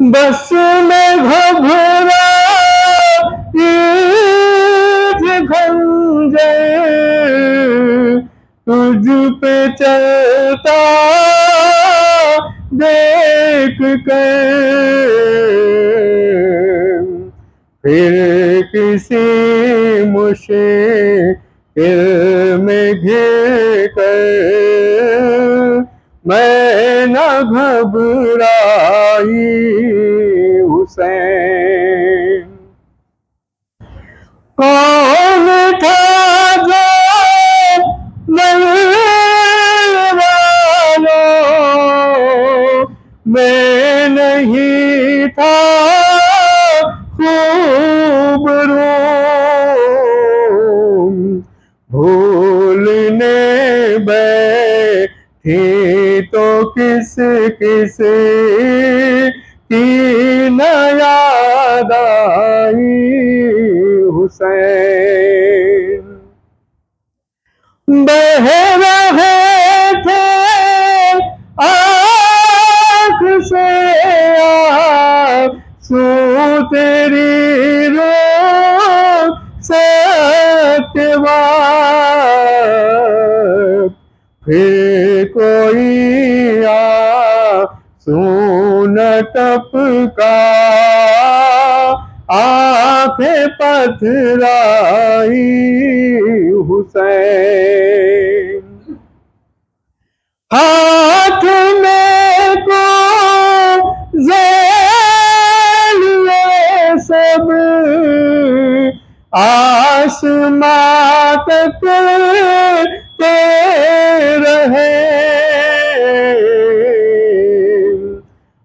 بس میں گھبرا خنجر تجھ پہ چلتا دیکھ کر، پھر کسی مشکل میں گھر کر میں نہ گھبرائی حسین۔ کون تھا جو ملوانا، میں نہیں تھا خوبرو، بھولنے بیٹھی تو کس کس کی نہ یاد آئی حسین۔ بہہ رہے تھے آنکھ سے آنسو تیری رخصت کے بعد، پھر کوئی آنسو نہ ٹپکا، آنکھیں پتھرائی حسین۔ ہاتھ میں کو ذیل سب آسماں تک رہے،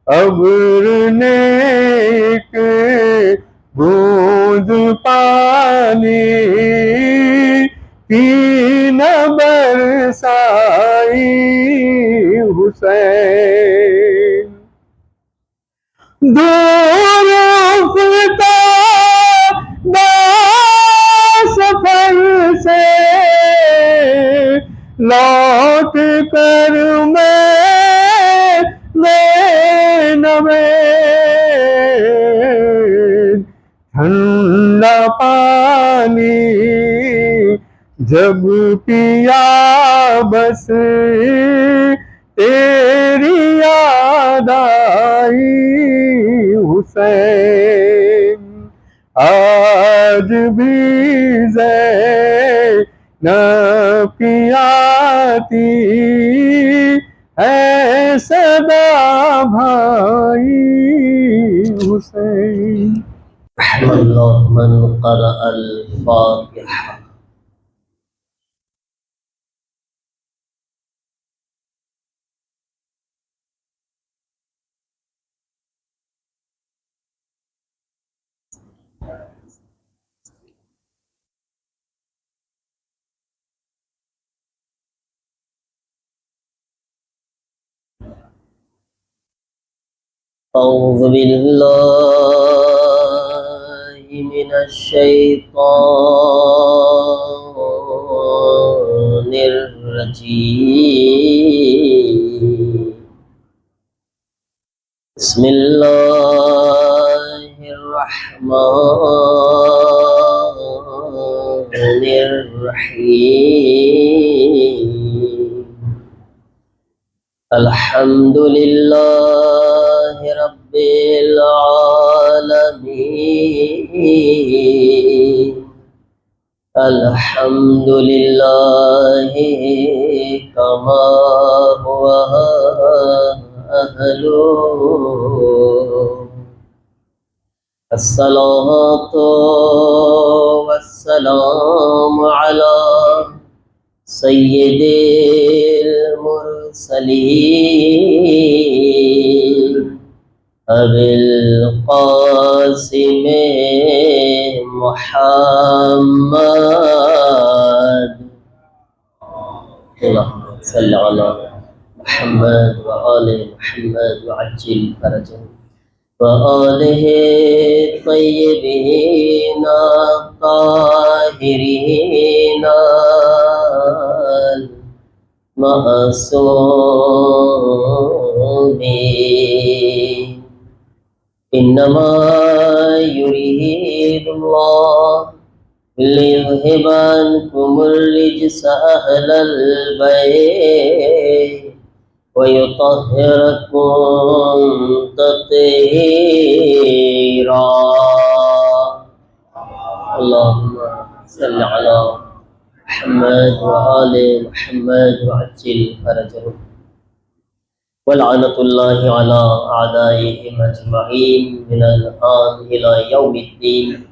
ابر نے ایک بوند پانی کی نہ برسائی حسین۔ دور افتادہ سفر سے لوٹ کر ٹھنڈا پانی جب پیا بس تیری یاد آئی حسین۔ آج بھی زینب کی آتی ہے صدا بھائی حسین۔ اللہ من قرأ الفاتحہ۔ اعوذ باللہ من الشیطان الرجیم، بسم اللہ الرحمن الرحیم، الحمد للہ رب العالمین، الحمد للہ کما هو اہلہ، الصلاۃ والسلام علی سید المرسلین، ابی القاسم محمد، اللہم صل علی محمد وآل محمد وعجل فرجهم وآلہ الطیبین الطاہرین المعصومین۔ إنما يريد الله ليذهب عنكم الرجس أهل البيت ويطهركم تطهيرا اللهم صل على محمد وآل محمد وعجل فرجهم ولعنة الله على أعدائهم أجمعين من الآن إلى يوم الدين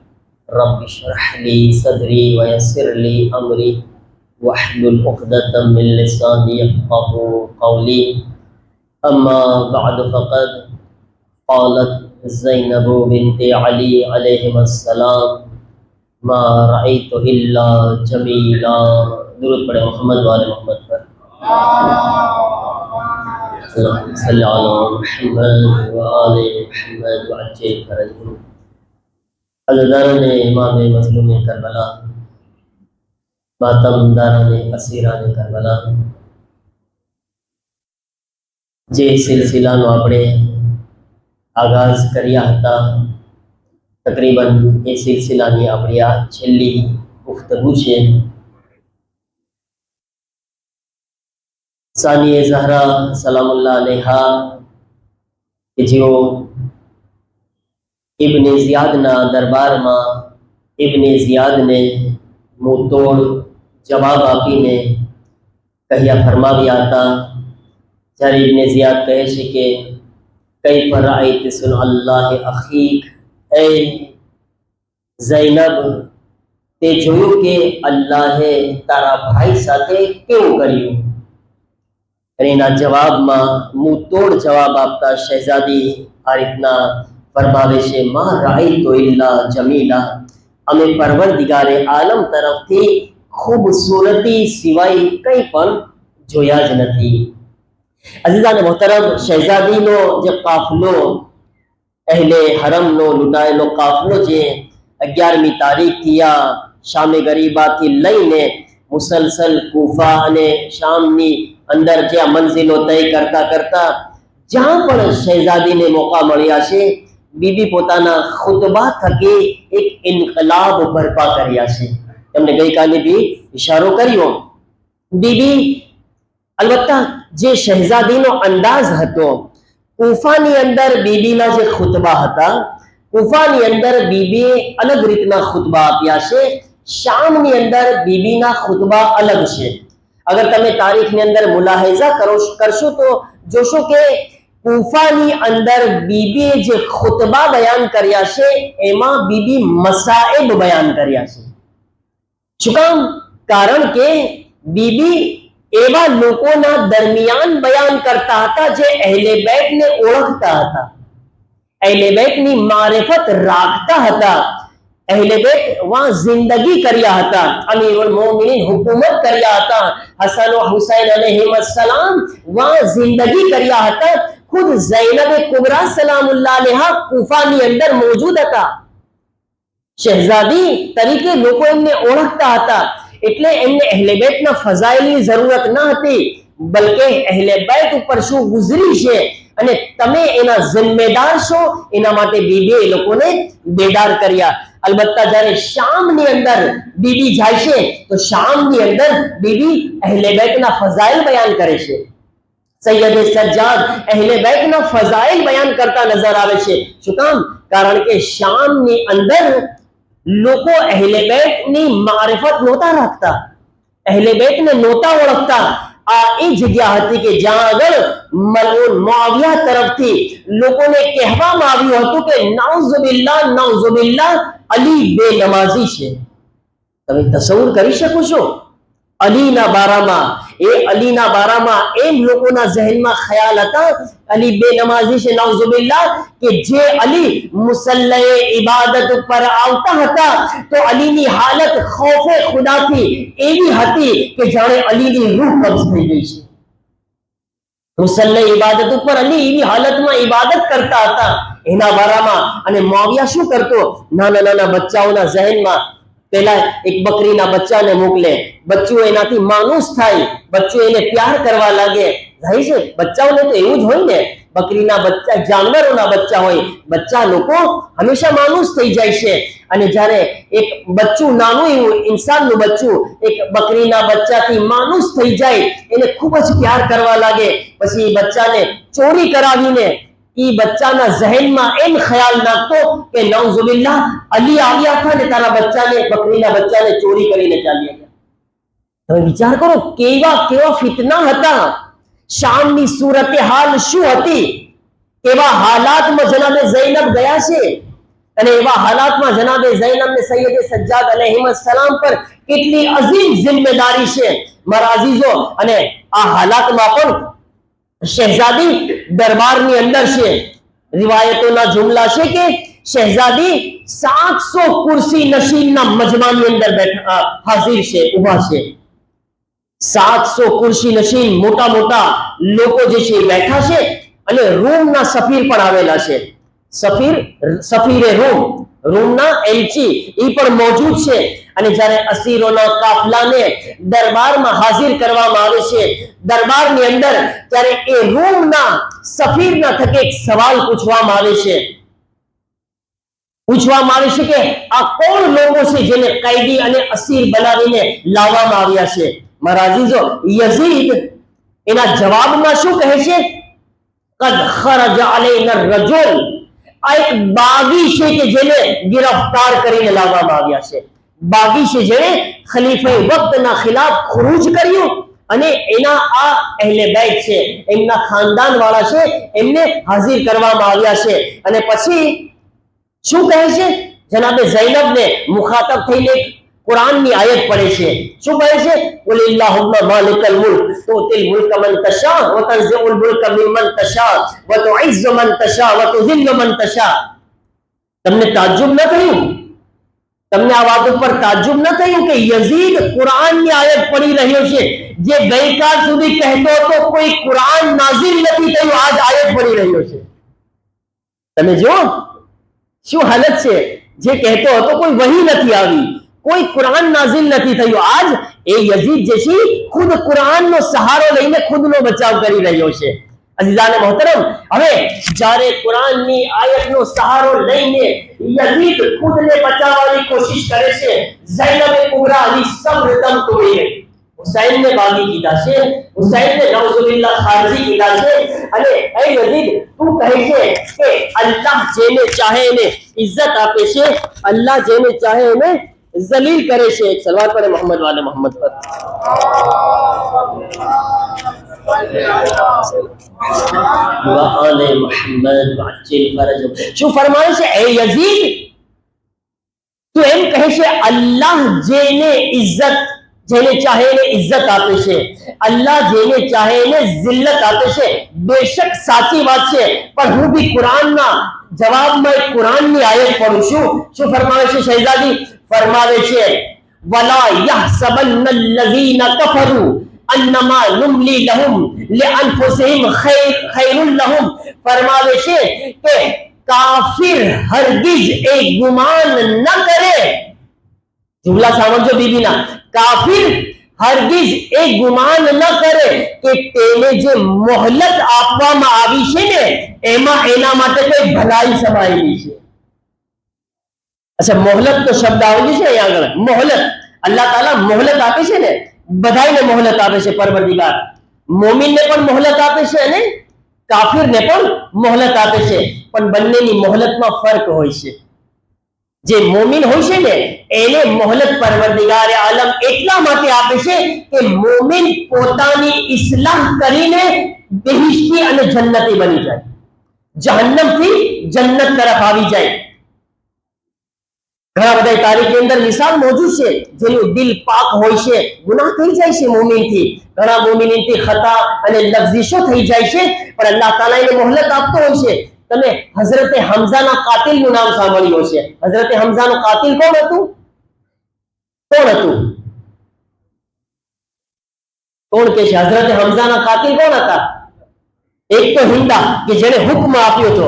رب اشرح لي صدري ويسر لي أمري واحلل عقدة من لساني يفقهوا قولي أما بعد فقد قالت زينب بنت علي عليهما السلام ما رأيت إلا جميلا درود पढ़े मोहम्मद वाले मोहम्मद पर सल्लल्लाहु अलैहि मोहम्मद व आले मोहम्मद व अज्जिल फरजहु अज़दारन इमाम मज़लूम करबला मातमदारन असीरान करबला જે સિલસિલાનો આપણે આગાઝ કર્યા હતા તકરીબન એ સિલસિલાની આપણી આ છેલ્લી ગુફ્તગુ છે સાનિએ ઝહરા સલામુલ્લાહ અલૈહા કે જેઓ ઇબ્ને ઝિયાદના દરબારમાં ઇબ્ને ઝિયાદને મુંહતોડ જવાબ આપીને કહ્યા ફરમાવ્યા હતા જ્યારે ઇબ્ને ઝિયાદ કહે છે કે કૈફ રાઈત સુન અલ્લાહ અખીક એ ઝૈનબ તે જોયું કે અલ્લાહે તારા ભાઈ સાથે કેવું કર્યું અને એના જવાબમાં મુંહતોડ જવાબ આપતા શહેઝાદી આ રીતના ફરમાવે છે મા રાઈતો ઇલ્લા જમીલા અમે પરવરદિગારે આલમ તરફથી ખૂબસૂરતી સિવાય કંઈ પણ જોયા જ નથી અઝીઝાન મોહતરમ શહેઝાદીનો જે કાફલો અહેલે હરમનો લૂંટાયેલો કાફલો જે 11મી તારીખથી આ શામે ગરીબાથી લઈને મુસલસલ કૂફા અને શામની અંદર જે આ મંઝિલો તય કરતા કરતા જ્યાં પણ શહેઝાદીને મોકા મળ્યા છે બીબી પોતાના ખુતબા થકી એક ઇન્કલાબ બરપા કર્યા છે એમને ગઈકાલે બી ઇશારો કર્યો બીબી અલબત્તા જે શહેઝાદીનો અંદાજ હતો કૂફાની અંદર બીબીના જે ખુતબા હતા કૂફાની અંદર બીબીએ અલગ રીતના ખુતબા આપ્યા છે શામની અંદર બીબીના ખુતબા અલગ છે અગર તમે તારીખની અંદર મુલાહિઝા કરશો તો જોશો કે કૂફાની અંદર બીબીએ જે ખુતબા બયાન કર્યા છે એમાં બીબી મસાઇબ બયાન કર્યા છે શું કામ કારણ કે બીબી એવા લોકોના દરમિયાન બયાન કરતા હતા જે અહેલે બેતને ઓળખતા હતા અહેલે બેતની મારિફત રાખતા હતા અહેલે બેત વહાં જિંદગી કર્યા હતા અમીરુલ મોમિનીન હુકુમત કર્યા હતા હસન વ હુસૈન अलैहिस्सलाम वहां जिंदगी કર્યા હતા खुद ज़ैनब कुबरा सलामुल्लाह अलैहा कूफानी अंदर मौजूद હતા શહેઝાદી તરીકે લોકો એમને ઓળખતા હતા એટલે એમને અહેલે બેતના ફઝાઇલની જરૂરત ન હતી બલકે અહેલે બેત ઉપર શું ગુજરી છે અને તમે એના જિમ્મેદાર છો એના માટે બીબીએ એ લોકોને બેદાર કર્યા અલબત્તા જ્યારે શામની અંદર બીબી જાય છે તો શામની અંદર બીબી અહેલે બેતના ફઝાઇલ બયાન કરે છે સૈયદ સજ્જાદ અહેલે બેતના ફઝાઇલ બયાન કરતા નજર આવે છે શું કામ કારણ કે શામની અંદર લોકો અહેલે બેતની મારિફત નહોતા રાખતા અહેલે બેતને નહોતા ઓળખતા આ એ જગ્યા હતી કે જ્યાં આગળ મલઉન મુઆવિયા તરફથી લોકોને કહેવામાં આવ્યું હતું કે નાઉઝુબિલ્લાહ અલી બેનમાઝી છે તમે તસવ્વુર કરી શકો છો અલીના બારામાં અલીના બારામાં એમ લોકોના જહેનમાં ખ્યાલ હતા અલી બેનમાઝી છે નાઉઝુબિલ્લાહ કે જે અલી મુસલ્લાએ ઇબાદત પર આવતા હતા તો અલીની હાલત ખૌફે ખુદાથી એવી હતી કે જાણે અલીની રૂહ કબ્ઝ થઈ ગઈ છે મુસલ્લાએ ઇબાદત ઉપર અલી એવી હાલતમાં ઇબાદત કરતા હતા એના બારામાં અને મુઆવિયા શું કરતો નાના નાના બચ્ચાઓના જહેનમાં પહેલા એક બકરીના બચ્ચાને મોકલે બચ્ચું એનાથી માનુસ થાય બચ્ચું એને પ્યાર કરવા લાગે જાય છે બચ્ચાઓને તો એવું જ હોય ને બકરીના બચ્ચા જાનવરોના બચ્ચા હોય, બચ્ચા લોકો હંમેશા માનુસ થઈ જાય છે અને જ્યારે એક બચ્ચું નાનું એવું ઇન્સાનનું બચ્ચું એક બકરીના બચ્ચાથી માનુસ થઈ જાય એને ખૂબ જ પ્યાર કરવા લાગે, પછી એ બચ્ચાને ચોરી કરાવીને એ બચ્ચાના ઝહેનમાં એમ ખ્યાલ નાખતો કે નઉઝુબિલ્લાહ અલી આવ્યા હતા ને તારા બચ્ચાને બકરીના બચ્ચાને ચોરી કરીને ચાલ્યા ગયા. તમે વિચાર કરો કેવા કેવા ફિતના હતા, શામની સૂરતે હાલ શું હતી, એવા હાલાતમાં જનાબે ઝૈનબ ગયા છે અને એવા હાલાતમાં જનાબે ઝૈનબ ને સૈયદ સજ્જાદ અલૈહિસ્સલામ પર કેટલી અઝીમ જિમ્મેદારી છે મારા અઝીઝો. અને આ હાલાતમાં પણ શહેઝાદી દરબારની અંદર છે. રિવાયતોના જુમલા છે કે શહેઝાદી 700 કુર્સી નશીનના મજમાની અંદર બેઠા હાજર છે, ઊભા છે. 700 કુર્સી નશીન મોટા મોટા લોકો જે છે બેઠા છે અને રૂમના સફીર પણ આવેલા છે. સફીરે રૂમના એલચી એ પણ મોજૂદ છે. અને જ્યારે અસીરોના કાફલાને દરબારમાં હાજર કરવામાં આવે છે દરબારની અંદર, ત્યારે એ રૂમના સફીરના થકે એક સવાલ પૂછવામાં આવે છે કે આ કોણ લોકો છે જેને કૈદી અને અસીર બનાવીને લાવવામાં આવ્યા છે. મારા અઝીઝો, યઝીદ એના જવાબમાં શું કહે છે? કદ ખરજ અલૈના રજુલ, આ એક બાગી છે કે જેને ગિરફ્તાર કરીને લાવવામાં આવ્યા છે. બાગી છે જેને ખલીફા વક્તના ખિલાફ ખુરૂજ કર્યું અને એના આ અહેલે બેત છે, એમના ખાનદાન વાળા છે, એમને હાજર કરવામાં આવ્યા છે. અને પછી શું કહે છે? જનાબે ઝૈનબને મુખાતબ થઈને કુરાનની આયત પડે છે. શું કહે છે? કુલિલ્લાહુમ્મા માલિકલ મુલ્ક તુતિલ મુલ્ક મન તશા વ તનઝિઉલ મુલ્ક મિમન તશા વ તુઇઝ્ઝુ મન તશા વ તુઝિલ્લુ મન તશા. તમને તાજ્જુબ ન થયું? તમને આ વાત ઉપર તાજ્જુબ ન થયું કે યઝીદ કુરાનની આયત પડી રહ્યો છે? જે ગઈકાલ સુધી કહેતો હતો કોઈ કુરાન નાઝિલ નથી થયું, આજ આયત પડી રહ્યો છે. તમે જો શું હાલત છે. જે કહેતો હતો કોઈ વહી નથી આવી, કોઈ કુરાન નાઝિલ નથી થયું, આજ એ યઝીદ જે છે ખુદ કુરાનનો સહારો લઈને ખુદનો બચાવ કરી રહ્યો છે. અઝીઝાને મોહતરમ, હવે જ્યારે કુરાનની આયતનો સહારો લઈને યઝીદ ખુદને બચાવવાની કોશિશ કરે છે, ઝૈનબ કુબરા અલી સબ્ર દમ તોડીને હુસૈનને બાગી કીધા છે, હુસૈનને નઉઝુબિલ્લાહ ખારજી કીધા છે. અને એ યઝીદ તું કહે છે કે અલ્લાહ જેને ચાહે એને ઇજ્જત આપે છે, અલ્લાહ જેને ચાહે એને ज़लील करे છે. एक सलवात पढ़े मोहम्मद वाले मोहम्मद पर. શું ફરમાય છે? એ યઝીદ તું એમ કહે છે અલ્લાહ જેને ચાહે એને ઇજ્જત આપે છે, અલ્લાહ જેને ચાહે એને જિલ્લત આપે છે. બેશક સાચી વાત છે, પણ હું બી કુરાનના જવાબમાં એક કુરાનની આયત પડું છું. શું ફરમાવે છે શહેઝાદી? ફરમાવે છે વલા યહસબન અલ્લઝીના કફરુ અન્નમા નુમલી લહુમ લિઅનફુસિહિમ ખૈરુલ લહુમ. ફરમાવે છે કે કાફિર હરગિઝ એ ગુમાન ન કરે, જુમલા સાંભળજો બીબીના, કાફિર હરગિઝ એ ગુમાન ન કરે કે તેને જે મોહલત આપવામાં આવી છે ને એમાં એના માટે કોઈ ભલાઈ સમાયેલી છે. अच्छा, मोहलत तो शब्द आवेली છે અહીંયા આગળ. મોહલત, અલ્લાહ તાલા મોહલત આપે છે ને, બધાને મોહલત આપે છે પરવરદિગાર. મોમિનને પણ મોહલત આપે છે અને કાફિરને પણ મોહલત આપે છે, પણ બંનેની મોહલતમાં ફરક હોય છે. જે મોમિન હોય છે ને એને મોહલત પરવરદિગારે આલમ એટલા માટે આપે છે કે મોમિન પોતાની ઇસ્લાહ કરીને બહિશ્તી અને જન્નતી બની જાય, જહન્નમથી જન્નત તરફ આવી જાય. ઘણા બધા તારીખની અંદર મિસાલ મોજૂદ છે જેનું દિલ પાક હોય છે, ગુનાહ થઈ જાય છે મોમિનથી, ઘણા મોમિનથી ખતા અને લફઝિશો થઈ જાય છે, પણ અલ્લાહ તાલા એને મોહલત આપતો હોય છે. તમે હઝરતે હમઝાના કાતિલનું નામ સાંભળ્યું હશે. હઝરતે હમઝાનું કાતિલ કોણ હતું? કોણ કે છે હઝરતે હમઝાના કાતિલ કોણ હતા? એક તો હિંદા કે જેને હુક્મ આપ્યો હતો,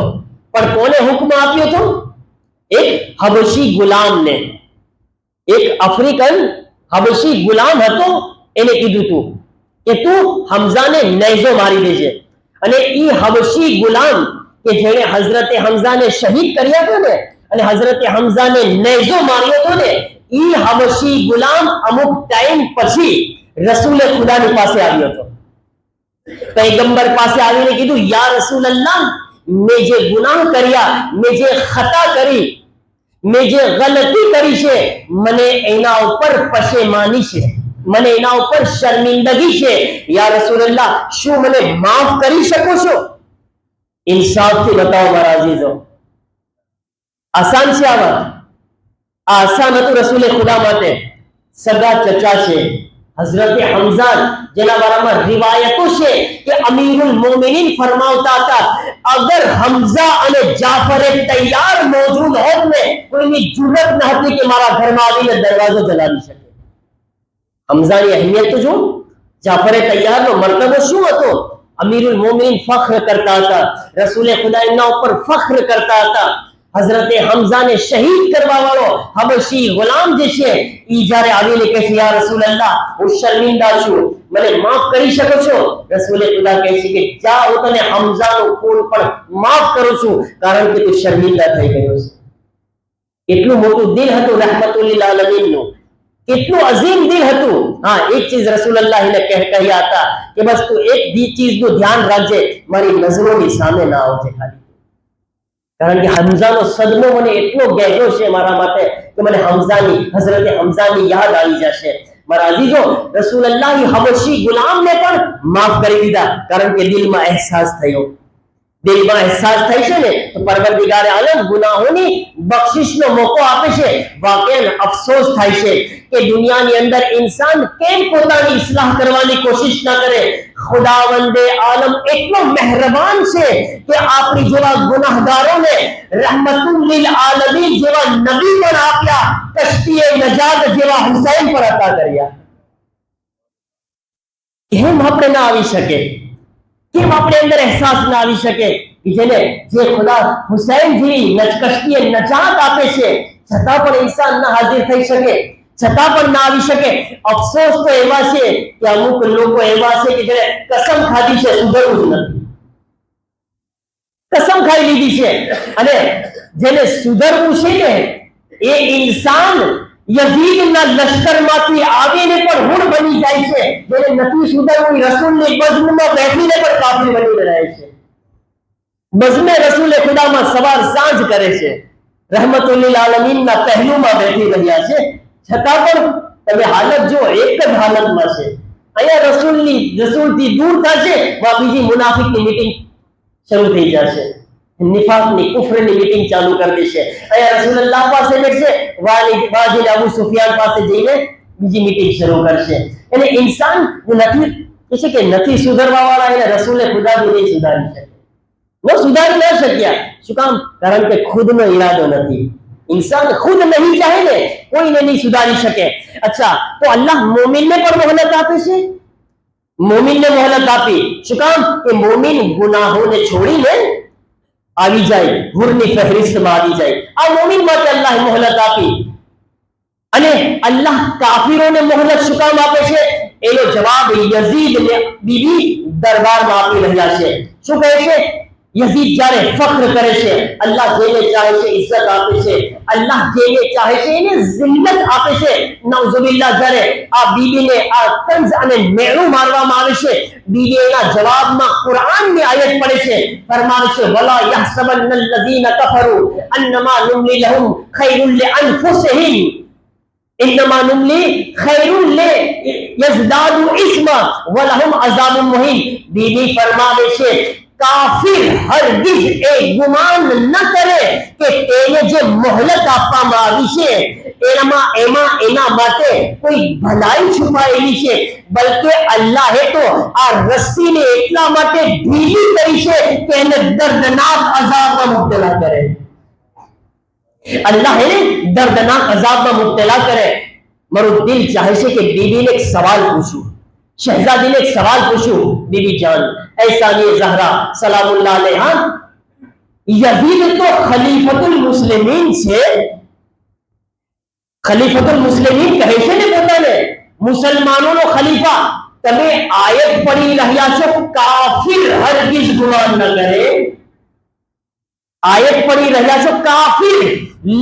પણ કોને હુક્મ આપ્યો હતો? એક હબશી ગુલામને, એક આફ્રિકન હબશી ગુલામ હતો, એને કીધું તું કે તું હમઝાને નેઝો મારી દેજે. અને ઈ હબશી ગુલામ કે જેણે હઝરતે હમઝાને શહીદ કર્યા હતા ને અને હઝરતે હમઝાને નેઝો માર્યો હતો ને, ઈ હબશી ગુલામ અમુક ટાઈમ પછી રસૂલ ખુદાની પાસે આવ્યો હતો. પૈગંબર પાસે આવીને કીધું, યા રસૂલ અલ્લાહ, મેં જે ગુનાહ કર્યા, મેં જે ખતા કરી, મેં જે ગલતી કરી છે, મને એના ઉપર પશેમાની છે, મને એના ઉપર શર્મિંદગી છે. યા રસૂલલ્લાહ, શું મને માફ કરી શકો છો? ઇન્સાફથી બતાવો મારા અઝીઝો, આસાન છે આ વાત? આ આસાન હતું રસૂલે ખુદા માટે? સગા ચચા છે હઝરતે હમઝા, જેના બારામાં રિવાયતો છે કે અમીરુલ મોમિનીન ફરમાવતા હતા, અગર હમઝા અને જાફરે તૈયાર મોજૂદ હોત ને, કોઈની જુરત ન હતી કે મારા ઘરમાં આવીને દરવાજો જલાવી શકે. હમઝાની અહેમિયત તો જો, જાફરે તૈયારનો મર્તબો શું હતો? અમીરુલ મોમિનીન ફખ્ર કરતા હતા, રસૂલે ખુદા એમના ઉપર ફખ્ર કરતા હતા. હઝરતે હમઝાને શહીદ કરવા વાળો હબશી ગુલામ જે છે, ઈ જ્યારે આવીને કહે છે, યા રસૂલલ્લાહ, હું શર્મિંદા છું, મને માફ કરી શકો છો? રસૂલે ખુદા કહે છે કે જા, હું તને હમઝાનું ખૂન પણ માફ કરું છું, કારણ કે તું શર્મિંદા થઈ ગયો છે. કેટલું મોટું દિલ હતું રહમતુલ લીલ આલમીનનું, કેટલું અઝીમ દિલ હતું. હા, એક ચીજ રસૂલુલ્લાહને કહ્યા હતા કે બસ તું એક ચીજનું ધ્યાન રાખજે, મારી નજરોની સામે ના આવજે ખાલી. કારણ કે હમઝાનો સદમો મને એટલો ગહેરો છે મારા માટે કે મને હઝરતે હમઝાની યાદ આવી જશે. મારા અઝીઝો, રસૂલુલ્લાહ હબશી ગુલામને પણ માફ કરી દીધા, કારણ કે દિલમાં અહેસાસ થયો. દિલમાં અહેસાસ થાય છે ને તો પરવરદિગાર આલમ ગુનાહોની બખ્શિશનો મોકો આપે છે. વાકઈન અફસોસ થાય છે કે દુનિયાની અંદર ઇન્સાન કેમ પોતાની ઇસ્લાહ કરવાની કોશિશ ન કરે. ખુદાવંદે આલમ એટલો મહેરબાન છે કે આપણી જેવા ગુનાહગારોને રહમતુલ લીલ આલમીન જેવા નબી પણ આપ્યા, કશ્તીએ નજાત જેવા હુસૈન પર અતા કર્યા. કેમ આપણે ના આવી શકે? કેમ આપણે અંદર અહેસાસ ના આવી શકે કે જેને જે ખુદા હુસૈન જેવી કશ્તીએ નજાત આપે છે, છતાં પણ ઇન્સાન ના હાજર થઈ શકે, છતાં પણ ના આવી શકે? અફસોસ તો એવા છે કે અમુક લોકો એવા છે કે જેને કસમ ખાધી છે સુધરવું જ નથી, કસમ ખાઈ લીધી છે, અને જેને સુધરવું છે ને એ ઇન્સાન યઝીદના લશ્કરમાંથી આવીને પણ હુણ બની જાય છે. જેને નથી સુધરવું, રસૂલની બઝમમાં બેઠીને પણ કાફિર બની રહે છે. બઝમે રસૂલે ખુદામાં સવાર સાંજ કરે છે, રહમતુલ લીલ આલમીનના પહેલુમાં બેઠી રહ્યા છે, છતાં પણ તમે હાલત જો એક જ હાલતમાં છે. અહીંયા રસૂલથી દૂર થશે, વા બીજી મુનાફિકની મીટિંગ શરૂ થઈ જશે, નિફાકની કુફરની મીટિંગ ચાલુ કરી દેશે. અહીંયા રસૂલુલ્લાહ પાસે બેઠશે, વાજીને અબુ સુફિયાન પાસે જઈને બીજી મીટિંગ શરૂ કરશે. એટલે ઇન્સાન નથી કે છે કે નથી સુધરવા વાળા, એને રસૂલે ખુદા બી નહીં સુધારી શકે, ન સુધારી ન શક્યા. શું કામ? કારણ કે ખુદનો ઈરાદો નથી. इंसान खुद नहीं चाहे ने कोई नहीं सुधारी सके। अच्छा तो अल्लाह मोमिन ने पर मोहलत आपे छे, मोमिन ने मोहलत आपी શું કામ કે મોમિન ગુનાહોને છોડીને આવી જાય, હુરની ફહેરિસ્તમાં આવી જાય. આ મોમિન માટે અલ્લાહ મોહલત આપી. અને અલ્લાહ કાફિરોને મોહલત શું કામ આપે છે? એનો જવાબ યઝીદ ને બીબી દરબારમાં આપી રહ્યા છે. શું કહે છે? यजीद जारे फख्र करे छे, अल्लाह जेने चाहे छे इज्जत आपे छे, अल्लाह जेने चाहे छे एने जिल्लत आपे छे. नौजुबिल्लाह जारे आ बीबीने आ तंज अने मेणुं मारवामां आवे छे, बीबी एना जवाबमां कुराननी आयत पढ़े छे, फरमावे छे वला यहसबन्नल लज़ीना कफरू अन्नमा नुमली लहुम खैरुल लिअनफुसिहिम इन्नमा नुमली खैरुल ले यज़दादु इस्मा वलहुम अज़ाबुम मुहीन. बीबी फरमावे छे काफिर हरगिज ए गुमान न करे કે તેને જે મોહલત આપવામાં આવી છે એમાં એના માટે કોઈ ભલાઈ છુપાયેલી છે, બલકે અલ્લાહે તો આ રસ્સીને એટલા માટે ઢીલી કરી છે કે એને દર્દનાક અઝાબમાં મુબ્તલા કરે. અલ્લાહ એને દર્દનાક અઝાબમાં મુબ્તલા કરે. મારું દિલ ચાહે છે કે બીબીને એક સવાલ પૂછું, शहजादी ने एक सवाल पूछू, बीबी जान ऐसा ये ज़हरा सलामुल्लाह अलैहा, यजीद तो खलीफतुल मुस्लिमीन छे, खलीफतुल मुस्लिमीन कहे छे ने पोताने मुसलमानोनो खलीफा, તમે આયત પડી રહ્યા છો, કાફિર હરગીઝ ગુમાન ન કરે. આયત પડી રહ્યા છો કાફિર,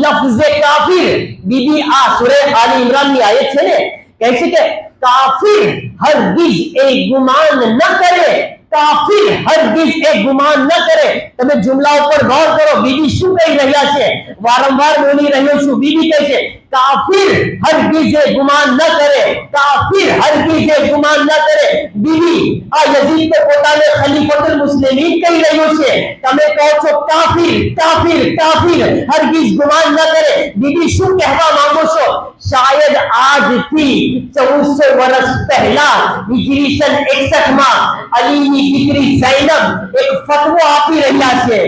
લફ્ઝે કાફિર. બીબી આ સૂરે આલી ઇમરાન ની આયત છે ને, કહે છે કે કાફિર હરગીઝ એ ગુમાન ન કરે, કાફિર હરગીઝ એ ગુમાન ન કરે. તમે જુમલા ઉપર ગૌર કરો, બીબી શું કહી રહ્યા છે? વારંવાર બોલી રહ્યો છું, બીબી કહે છે કાફિર હરગીઝ એ ગુમાન ન કરે, કાફિર હરગીઝ એ ગુમાન ન કરે. બીબી આ યઝીદ તો પોતાને ખલીફતુલ મુસ્લિમીન કહી રહ્યો છે, તમે કહો છો કાફિર કાફિર કાફિર, હરગીઝ ગુમાન ન કરે. બીબી શું કહેવા માંગો છો? શાયદ આજથી 1400 વર્ષ પહેલા હિજરી સન 61 માં અલીની દીકરી ઝૈનબ એક ફતવો આપી રહ્યા છે,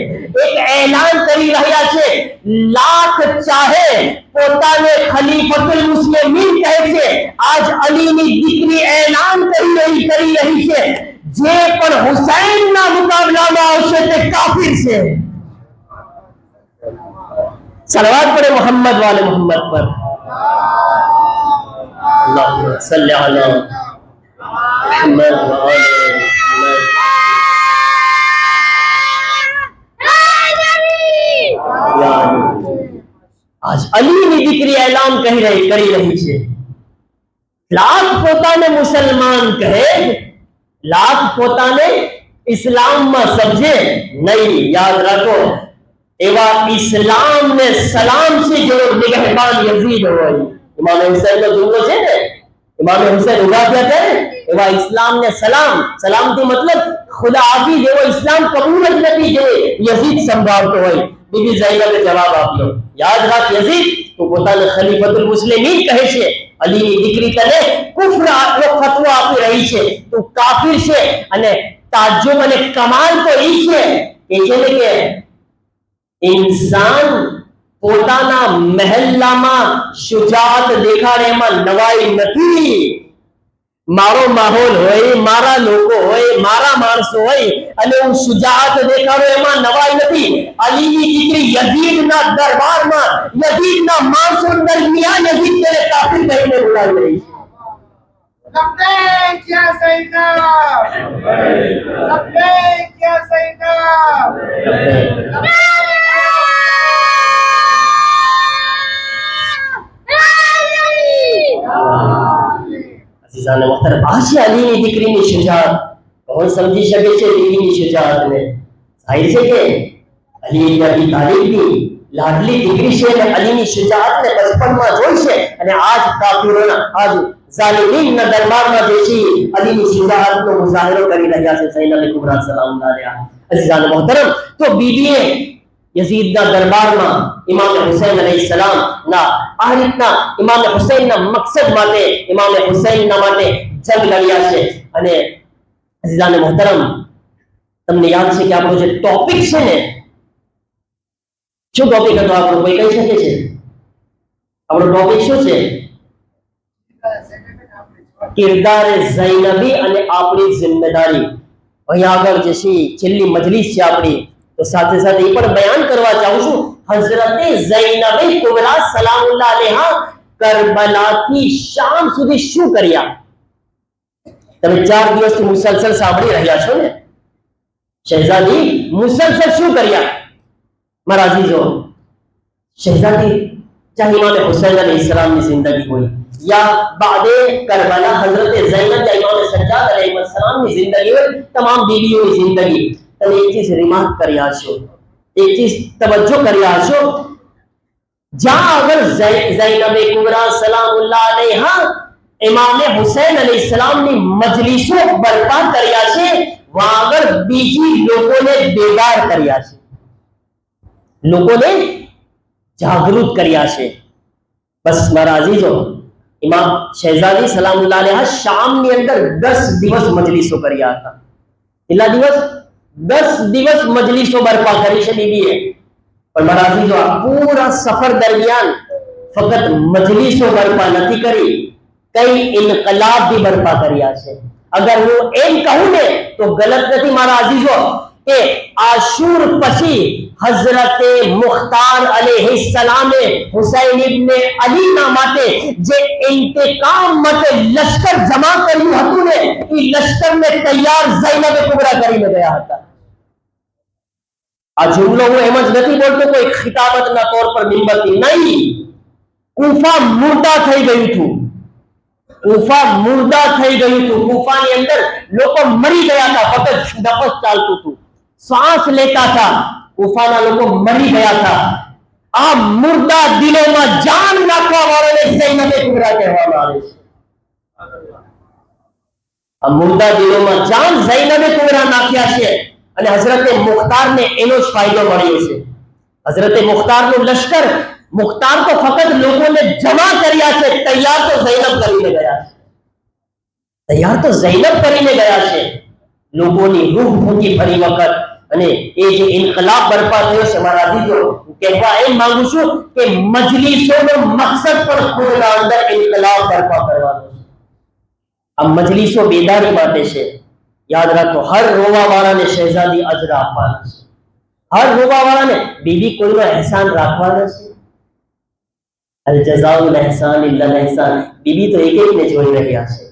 એક એલાન કરી રહ્યા છે. લાખ ચાહે પોતાને ખલીફતુલ મુસ્લિમીન કહે છે, આજ અલીની દીકરી એલાન કરી રહી છે, જે પણ હુસૈનના મુકાબલામાં આવશે તે કાફિર છે. સલવાત પડે મોહમ્મદ વાલે મોહમ્મદ પર. અલ્લાહુમ્મા સલ્લી અલા મુહમ્મદ વ આલે મુહમ્મદ. આજ અલીની દીકરી એલાન કરી રહી છે. લાખ પોતાને મુસલમાન કહે, લાખ પોતાને ઇસ્લામમાં સમજે નહીં. યાદ રાખો, એવા ઇસ્લામ ને સલામ છે જેવો નિગહબાન યઝીદ હોય. ઇમામ હુસૈન નો જુમલો છે ને, ઇમામ હુસૈન ઉભા થયા છે, એવા ઇસ્લામ ને સલામ. સલામથી મતલબ ખુદા હાફિઝ, એવો ઇસ્લામ કબૂલ જ નથી જે યઝીદ સંભાળતો હોય. બીબી ઝૈનબે જવાબ આપ્યો, યાદ રાખ યઝીદ, તું પોતાને ખલીફતુલ મુસ્લિમીન કહે છે, અલીની દીકરી તને કુફર નો ફતવો આપી રહી છે, તું કાફિર છે. અને તાજ્જુબ અને કમાલ તો ઈ છે કે ઇન્સાન પોતાના મહેલ્લામાં શુજાઅત દેખાડે એમાં નવાઈ નથી. મારો માહોલ હોય, મારા લોકો હોય, મારા માણસો હોય અને હું શુજાઅત દેખાડું એમાં નવાઈ નથી. અલીની દીકરી યઝીદના દરબારમાં, યઝીદના માણસો દરમિયાન યઝીદ તેને કાફિર કહીને બોલાવી રહી છે. لبيك يا سيدنا، لبيك يا سيدنا، અઝીઝાન મોહતરમ, આ છે અલીની દીકરીની શુજાઅત. કોણ સમજી શકે છે દીકરીની શુજાઅતને? જાહિર છે કે અલી ઇબ્ન અબી તાલિબની લાડલી દીકરી છે અને અલીની શુજાઅતને બચપણમાં જોઈ છે, અને આજ કાફિરોના, આજ ઝાલિમીનના દરબારમાં બેસી અલીની શુજાઅતનો મુઝાહિરો કરી રહ્યા છે ઝૈનબ કુબરા સલામુલ્લાહ અલૈહા. અઝીઝાન મોહતરમ, તો બીબીએ યઝીદના દરબારમાં ઇમામ હુસૈન અલૈહિસ્સલામ ના આ રીતના ઇમામ હુસૈનના મકસદ માટે, ઇમામ હુસૈનના માટે જંગ લડ્યા છે. અને અઝીઝાન મોહતરમ, તમને યાદ છે કે આપણો જે ટોપિક છે ને, શું ટોપિક હતો આપણો? કોઈ કહી શકે છે આપણો ટોપિક શું છે? કિરદાર ઝૈનબી અને આપણી જિમ્મેદારી. અહીં આગળ જે છે છેલ્લી મજલિસ છે આપણી, તો સાથે સાથે એ પણ બયાન કરવા ચાહું છું, હઝરતે ઝૈનબે કુબરા સલામુલ્લાહ અલૈહા કરબલાથી શામ સુધી શું કર્યા? તમે 4 દિવસથી મુસલસલ સાંભળી રહ્યા છો ને. શહેઝાદી મુસલસલ શું કર્યા? મારા અઝીઝો, શહેઝાદી ચાહે ઇમામ હુસૈન અલૈહિસ્સલામની જિંદગી હોય یا بعد کربلا حضرت زینب یا امام سجاد علیہ السلام ની જિંદગી હોય, તમામ બીવીઓની જિંદગી, તમે એક ચીજ રિમાર્ક કર્યા છો, એક ચીજ તવજ્જો કર્યા છો, જ્યાં આગળ ઝૈનબ કુબરા સલામુલ્લાહ અલૈહા ઇમામ હુસૈન અલૈહિસ સલામની મજલિસો બરપા કર્યા છે, વહાં આગળ બીજી લોકોને બેદાર કર્યા છે, લોકોને જાગૃત કર્યા છે. બસ મારા અઝીઝો, ઇમામ શહેઝાદી સલામુલ્લાહ અલૈહા શામની અંદર 10 દિવસ મજલિસો કર્યા હતા. કેટલા દિવસ? 10 દિવસ મજલિસો બરપા કરી છે બીબીએ. પણ મારા અઝીઝો, આ પૂરા સફર દરમિયાન ફક્ત મજલિસો બરપા નથી કરી, કઈ ઇનકલાબ भी બરપા કર્યા છે. અગર હું એમ કહું ને તો ગલત નથી મારા અઝીઝો, કે આશુર પછી હઝરતે મુખ્તાર અલૈહિસ્સલામે હુસૈન ઇબ્ન અલીના માટે જે ઇંતકામ માટે લશ્કર જમા કર્યું હતું ને, એ લશ્કરને તૈયાર ઝૈનબ કુબરા કરીને ગયા હતા. આ જુમલો હું એમ જ નથી બોલતો કોઈ ખિતાબતના તौर પર મિંબરથી નહીં. કૂફા મુર્દા થઈ ગયું હતું. કૂફા મુર્દા થઈ ગયું હતું. કૂફાની અંદર લોકો મરી ગયા હતા. ફક્ત નફસ ચાલતું હતું, શ્વાસ લેતા હતા. કૂફાના લોકો મરી ગયા હતા. આ મુર્દા દિલોમાં જાન નાખવા વાળાને ઝૈનબે કુબરા કહેવામાં આવે છે. આ મુર્દા દિલોમાં જાન ઝૈનબે કુબરા નાખ્યા છે. અને હઝરતે મુખ્તારને એનો જ ફાયદો મળ્યો છે. હઝરતે મુખ્તારનું લશ્કર, મુખ્તાર તો ફક્ત લોકોને જમા કર્યા છે, તૈયાર તો ઝૈનબ કરીને ગયા છે. તૈયાર તો ઝૈનબ કરીને ગયા છે. લોકોની રૂહ ફૂંકી ફરી વખત. અને એ જે ઇન્કલાબ બરપા થયો છે, મારા અઝીઝો, કહેવા એમ માંગુ છું કે મજલિસોનો મકસદ પણ ખુદના અંદર ઇન્કલાબ બરપા કરવાનો છે. આ મજલિસો બેદારી માટે છે. યાદ રાખો, હર રોવા વાળાને શહેઝાદી અજર આપવાના છે. હર રોવા વાળાને બીબી કોઈનો એહસાન રાખવાના છે. અલ જઝાઉલ એહસાન ઇલ્લા એહસાન. બીબી તો એક એકને જોઈ રહ્યા છે.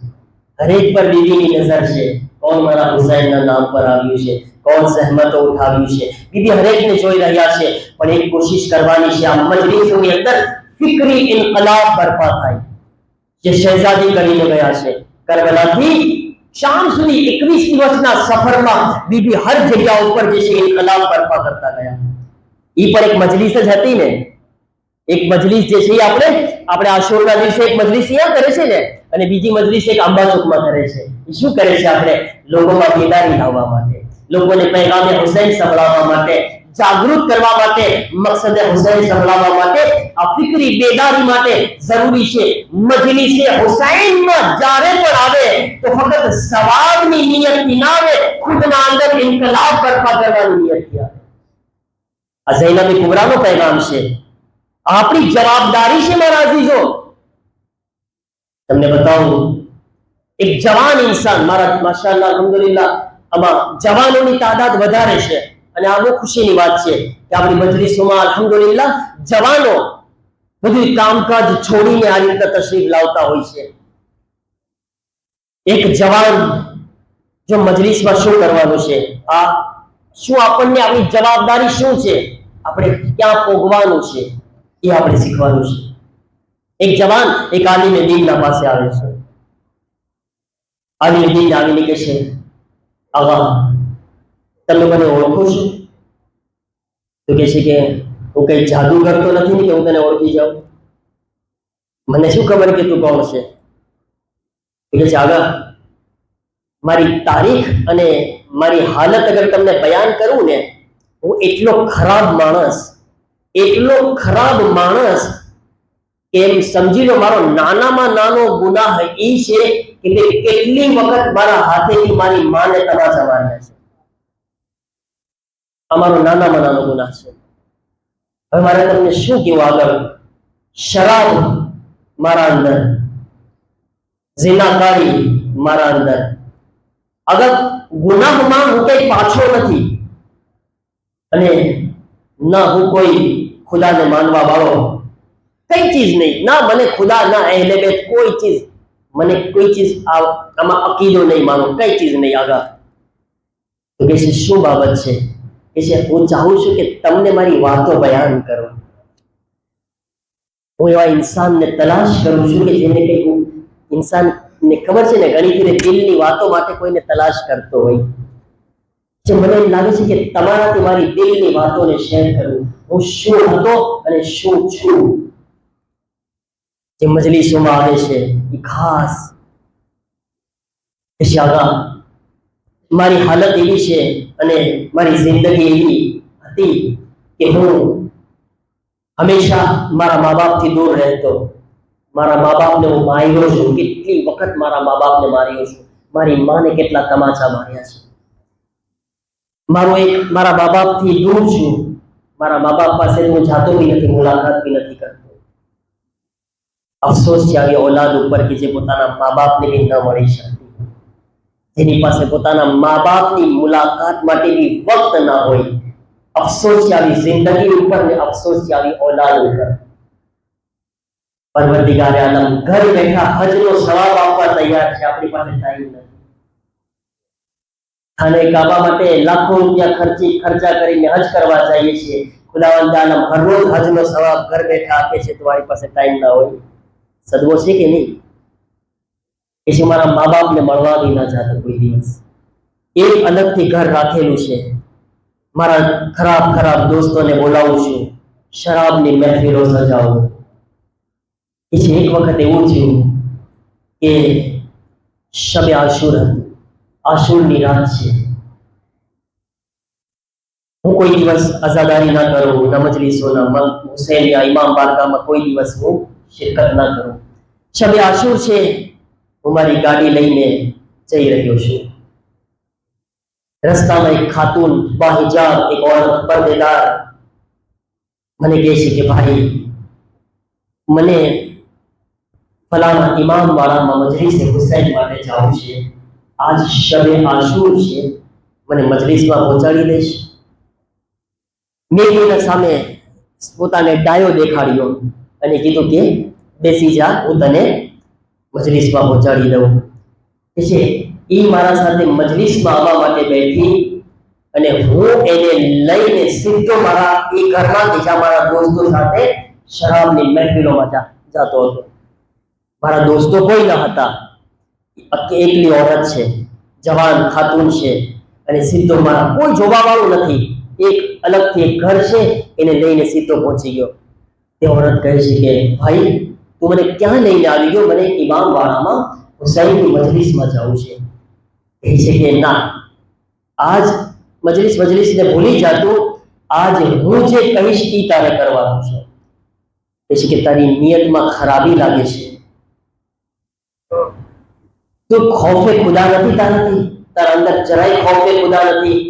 હરેક પર બીબીની નજર છે. કોણ મારા હુસૈનના નામ પર આવ્યું છે, કોણ સહમતો ઉઠાવ્યું છે, બીબી હરેકને જોઈ રહ્યા છે. પણ એક કોશિશ કરવાની છે, આ મજલિસોની અંદર ફિક્રી ઇન્કલાબ બરપા થાય, જે શહેઝાદી કરીને ગયા છે. કરબલાથી શામ સુધી 21 દિવસના સફરમાં બીબી હર જગ્યા ઉપર જે છે ઇન્કલાબ બરપા કરતા ગયા. ઈ પણ એક મજલિસ જ હતી ને. એક મજલિસ જે છે આપણે આશુરના દિવસે એક મજલિસ અહીંયા કરે છે ને, અને બીજી મજલિસ એક આંબા ચોકમાં કરે છે. એ શું કરે છે? આપણે લોકોમાં બેદારી લાવવા માટે, લોકોને પૈગામે હુસૈન સંભળાવવા માટે, જાગૃત કરવા માટે, મકસદ હુસૈન સંભળાવવા માટે, આ ફિક્રી બેદારી માટે જરૂરી છે. મજલિસે હુસૈનમાં જ્યારે પણ આવે તો ફક્ત સવારની નિયતથી ના આવે, ખુદના અંદર ઇન્કલાબ બરપા કરવાની નિયતથી આવે. આ ઝૈનબે કુબરાનો પૈગામ છે. આપણી જવાબદારી છે મારા અઝીઝો. તમને બતાવું, એક જવાન ઇન્સાન, મારા માશાઅલ્લાહ અલ્હમ્દુલિલ્લાહ આમાં જવાનોની તાદાદ વધારે છે. અને આ બહુ ખુશીની વાત છે કે આપણી મજલિસોમાં અલ્હમ્દુલિલ્લાહ જવાનો બધું કામકાજ છોડીને આ રીતે તશરીફ લાવતા હોય છે. એક જવાન જો મજલિસમાં શું કરવાનું છે, આ શું આપણને આપણી જવાબદારી શું છે, આપણે ક્યાં પોગવાનું છે, એ આપણે શીખવાનું છે. એક જવાન એક આલિમે દીનના પાસે આવે છે. આલિમે દીન આવીને કહે છે, આવા તમે મને ઓળખો છો? તો કહે છે કે હું કઈ જાદુગર તો નથી ને કે હું તને ઓળખી જાઉં. મને શું ખબર કે તું કોણ છે? કહે છે, આગા મારી તારીખ અને મારી હાલત અગર તમને બયાન કરું ને, હું એટલો ખરાબ માણસ એમ સમજી લો. મારો નાનામાં નાનો ગુનાહ એ છે કે કેટલી વખત મારા હાથેથી મારી માને તમાચા માર્યા છે. અમારો નાનામાં નાનો ગુનાહ છે. હવે મારે તમને શું કહેવું આગળ? શરાબ મારા અંદર, ઝિનાકારી મારા અંદર. અગર ગુનાહમાં હું કઈ પાછો નથી, અને ના હું કોઈ ખુદાને માનવા વાળો, કઈ ચીજ નહીં. ના મને ખુદા, ના અહેલે બેત, કોઈ ચીજ, મને કોઈ ચીજ આમાં અકીદો નહીં માનો, કઈ ચીજ નહીં. આગળ તો કે છે શું બાબત છે? કે છે હું ચાહું છું કે તમને મારી વાતો બયાન કરો. હું એવા ઇન્સાનને તલાશ કરું છું કે જેને કઈ ઇન્સાનને ખબર છે ને, ઘણી ફેરે દિલની વાતો માટે કોઈને તલાશ કરતો હોય છે. મને એમ લાગે છે કે તમારાથી મારી દિલની વાતોને શેર કરું. હું શું હતો અને શું છું. જે મજલિસોમાં આવે છે એ ખાસ આગા મારી હાલત એવી છે અને મારી જિંદગી એવી હતી કે હું હંમેશા મારા મા બાપથી દૂર રહેતો. મારા મા બાપને હું માર્યો છું. કેટલી વખત મારા મા બાપને માર્યો છું. મારી માને કેટલા તમાચા માર્યા છે. મારા મા બાપથી દૂર છું. મારા મા બાપ પાસે હું જાતો બી નથી, મુલાકાત બી નથી કરતો. અફસોસ છે આવી औलाद ઉપર કે જે પોતાના મા બાપને બી ન મળી શકતી. જેની પાસે પોતાના મા બાપની મુલાકાત માટે બી વક્ત ના હોય, અફસોસ છે આવી જિંદગી ઉપર ને અફસોસ છે આવી औलाद ઉપર। પરવરદિગાર આલમ ઘર બેઠા હજનો સવાબ આપવા તૈયાર છે, આપણી પાસે ટાઈમ નથી। ખાને કાબા માટે લાખો રૂપિયા ખર્ચા કરીને હજ કરવા જઈએ છીએ, ખુદાવંદ આલમ હર રોજ હજનો સવાબ ઘર બેઠા આપે છે, તમારી પાસે ટાઈમ ના હોય। સદવો છે કે નહીં? કે છે મારા મા બાપને મળવા બી ના જાતા કોઈ દિવસ, એક અલગથી ઘર રાખેલું છે। મારા ખરાબ ખરાબ દોસ્તોને બોલાવું છું, શરાબની મહેફિલો સજાવું। કે છે એક વખત એવું થયું કે શબ આશુર હતું, આશુરની રાત છે। હું કોઈ દિવસ અઝાદારી ના કરું, ના મજલિસોના હુસૈન या ઇમામ બારગાહમાં કોઈ દિવસ હું શિરકત ના કરું। શબ આશુર છે, હું મારી ગાડી લઈને જઈ રહ્યો છું। રસ્તામાં એક ખાતુન બાહિજાબ, એક औरत पर्देदार મને કહે છે કે ભાઈ મને ફલાણા ઇમામ વાળામાં મજલિસે હુસૈન માટે જવું છે, આજ શબ આશુર છે, મને મજલિસમાં પહોંચાડી દઈશ? મેં એના સામે પોતાને ડાયો દેખાડ્યો અને કીધું કે બેસી જા, હું તને મજલિસમાં પહોંચાડી દઉં। કે છે એ મારા સાથે મજલિસમાં આવવા માટે બેઠી અને હું એને લઈને સીધો મારા એ ઘરમાં બીજા મારા દોસ્તો સાથે શરાબની મહેફિલોમાં જતો હતો। મારા દોસ્તો કોઈ ન હતા, એકલી औरत છે, જવાન ખાતુન છે, અને સીધો મારા કોઈ જોવા વાળું નથી, એક અલગથી એક ઘર છે, એને લઈને સીધો પહોંચી ગયો। તે औरत કહે છે કે ભાઈ તું મને ક્યાં લઈને આવી ગયો? મને ઇમામ વાળામાં હુસૈનની મજલિસમાં જવું છે। કહે છે કે ના, આજ મજલિસને ભૂલી જાતું, આજ હું જે કહીશ એ તારે કરવાનું છે। કહે છે કે તારી નિયતમાં ખરાબી લાગે છે, તો ખૌફે ખુદા નથી તારાથી, તારા અંદર જરાય ખૌફે ખુદા નથી।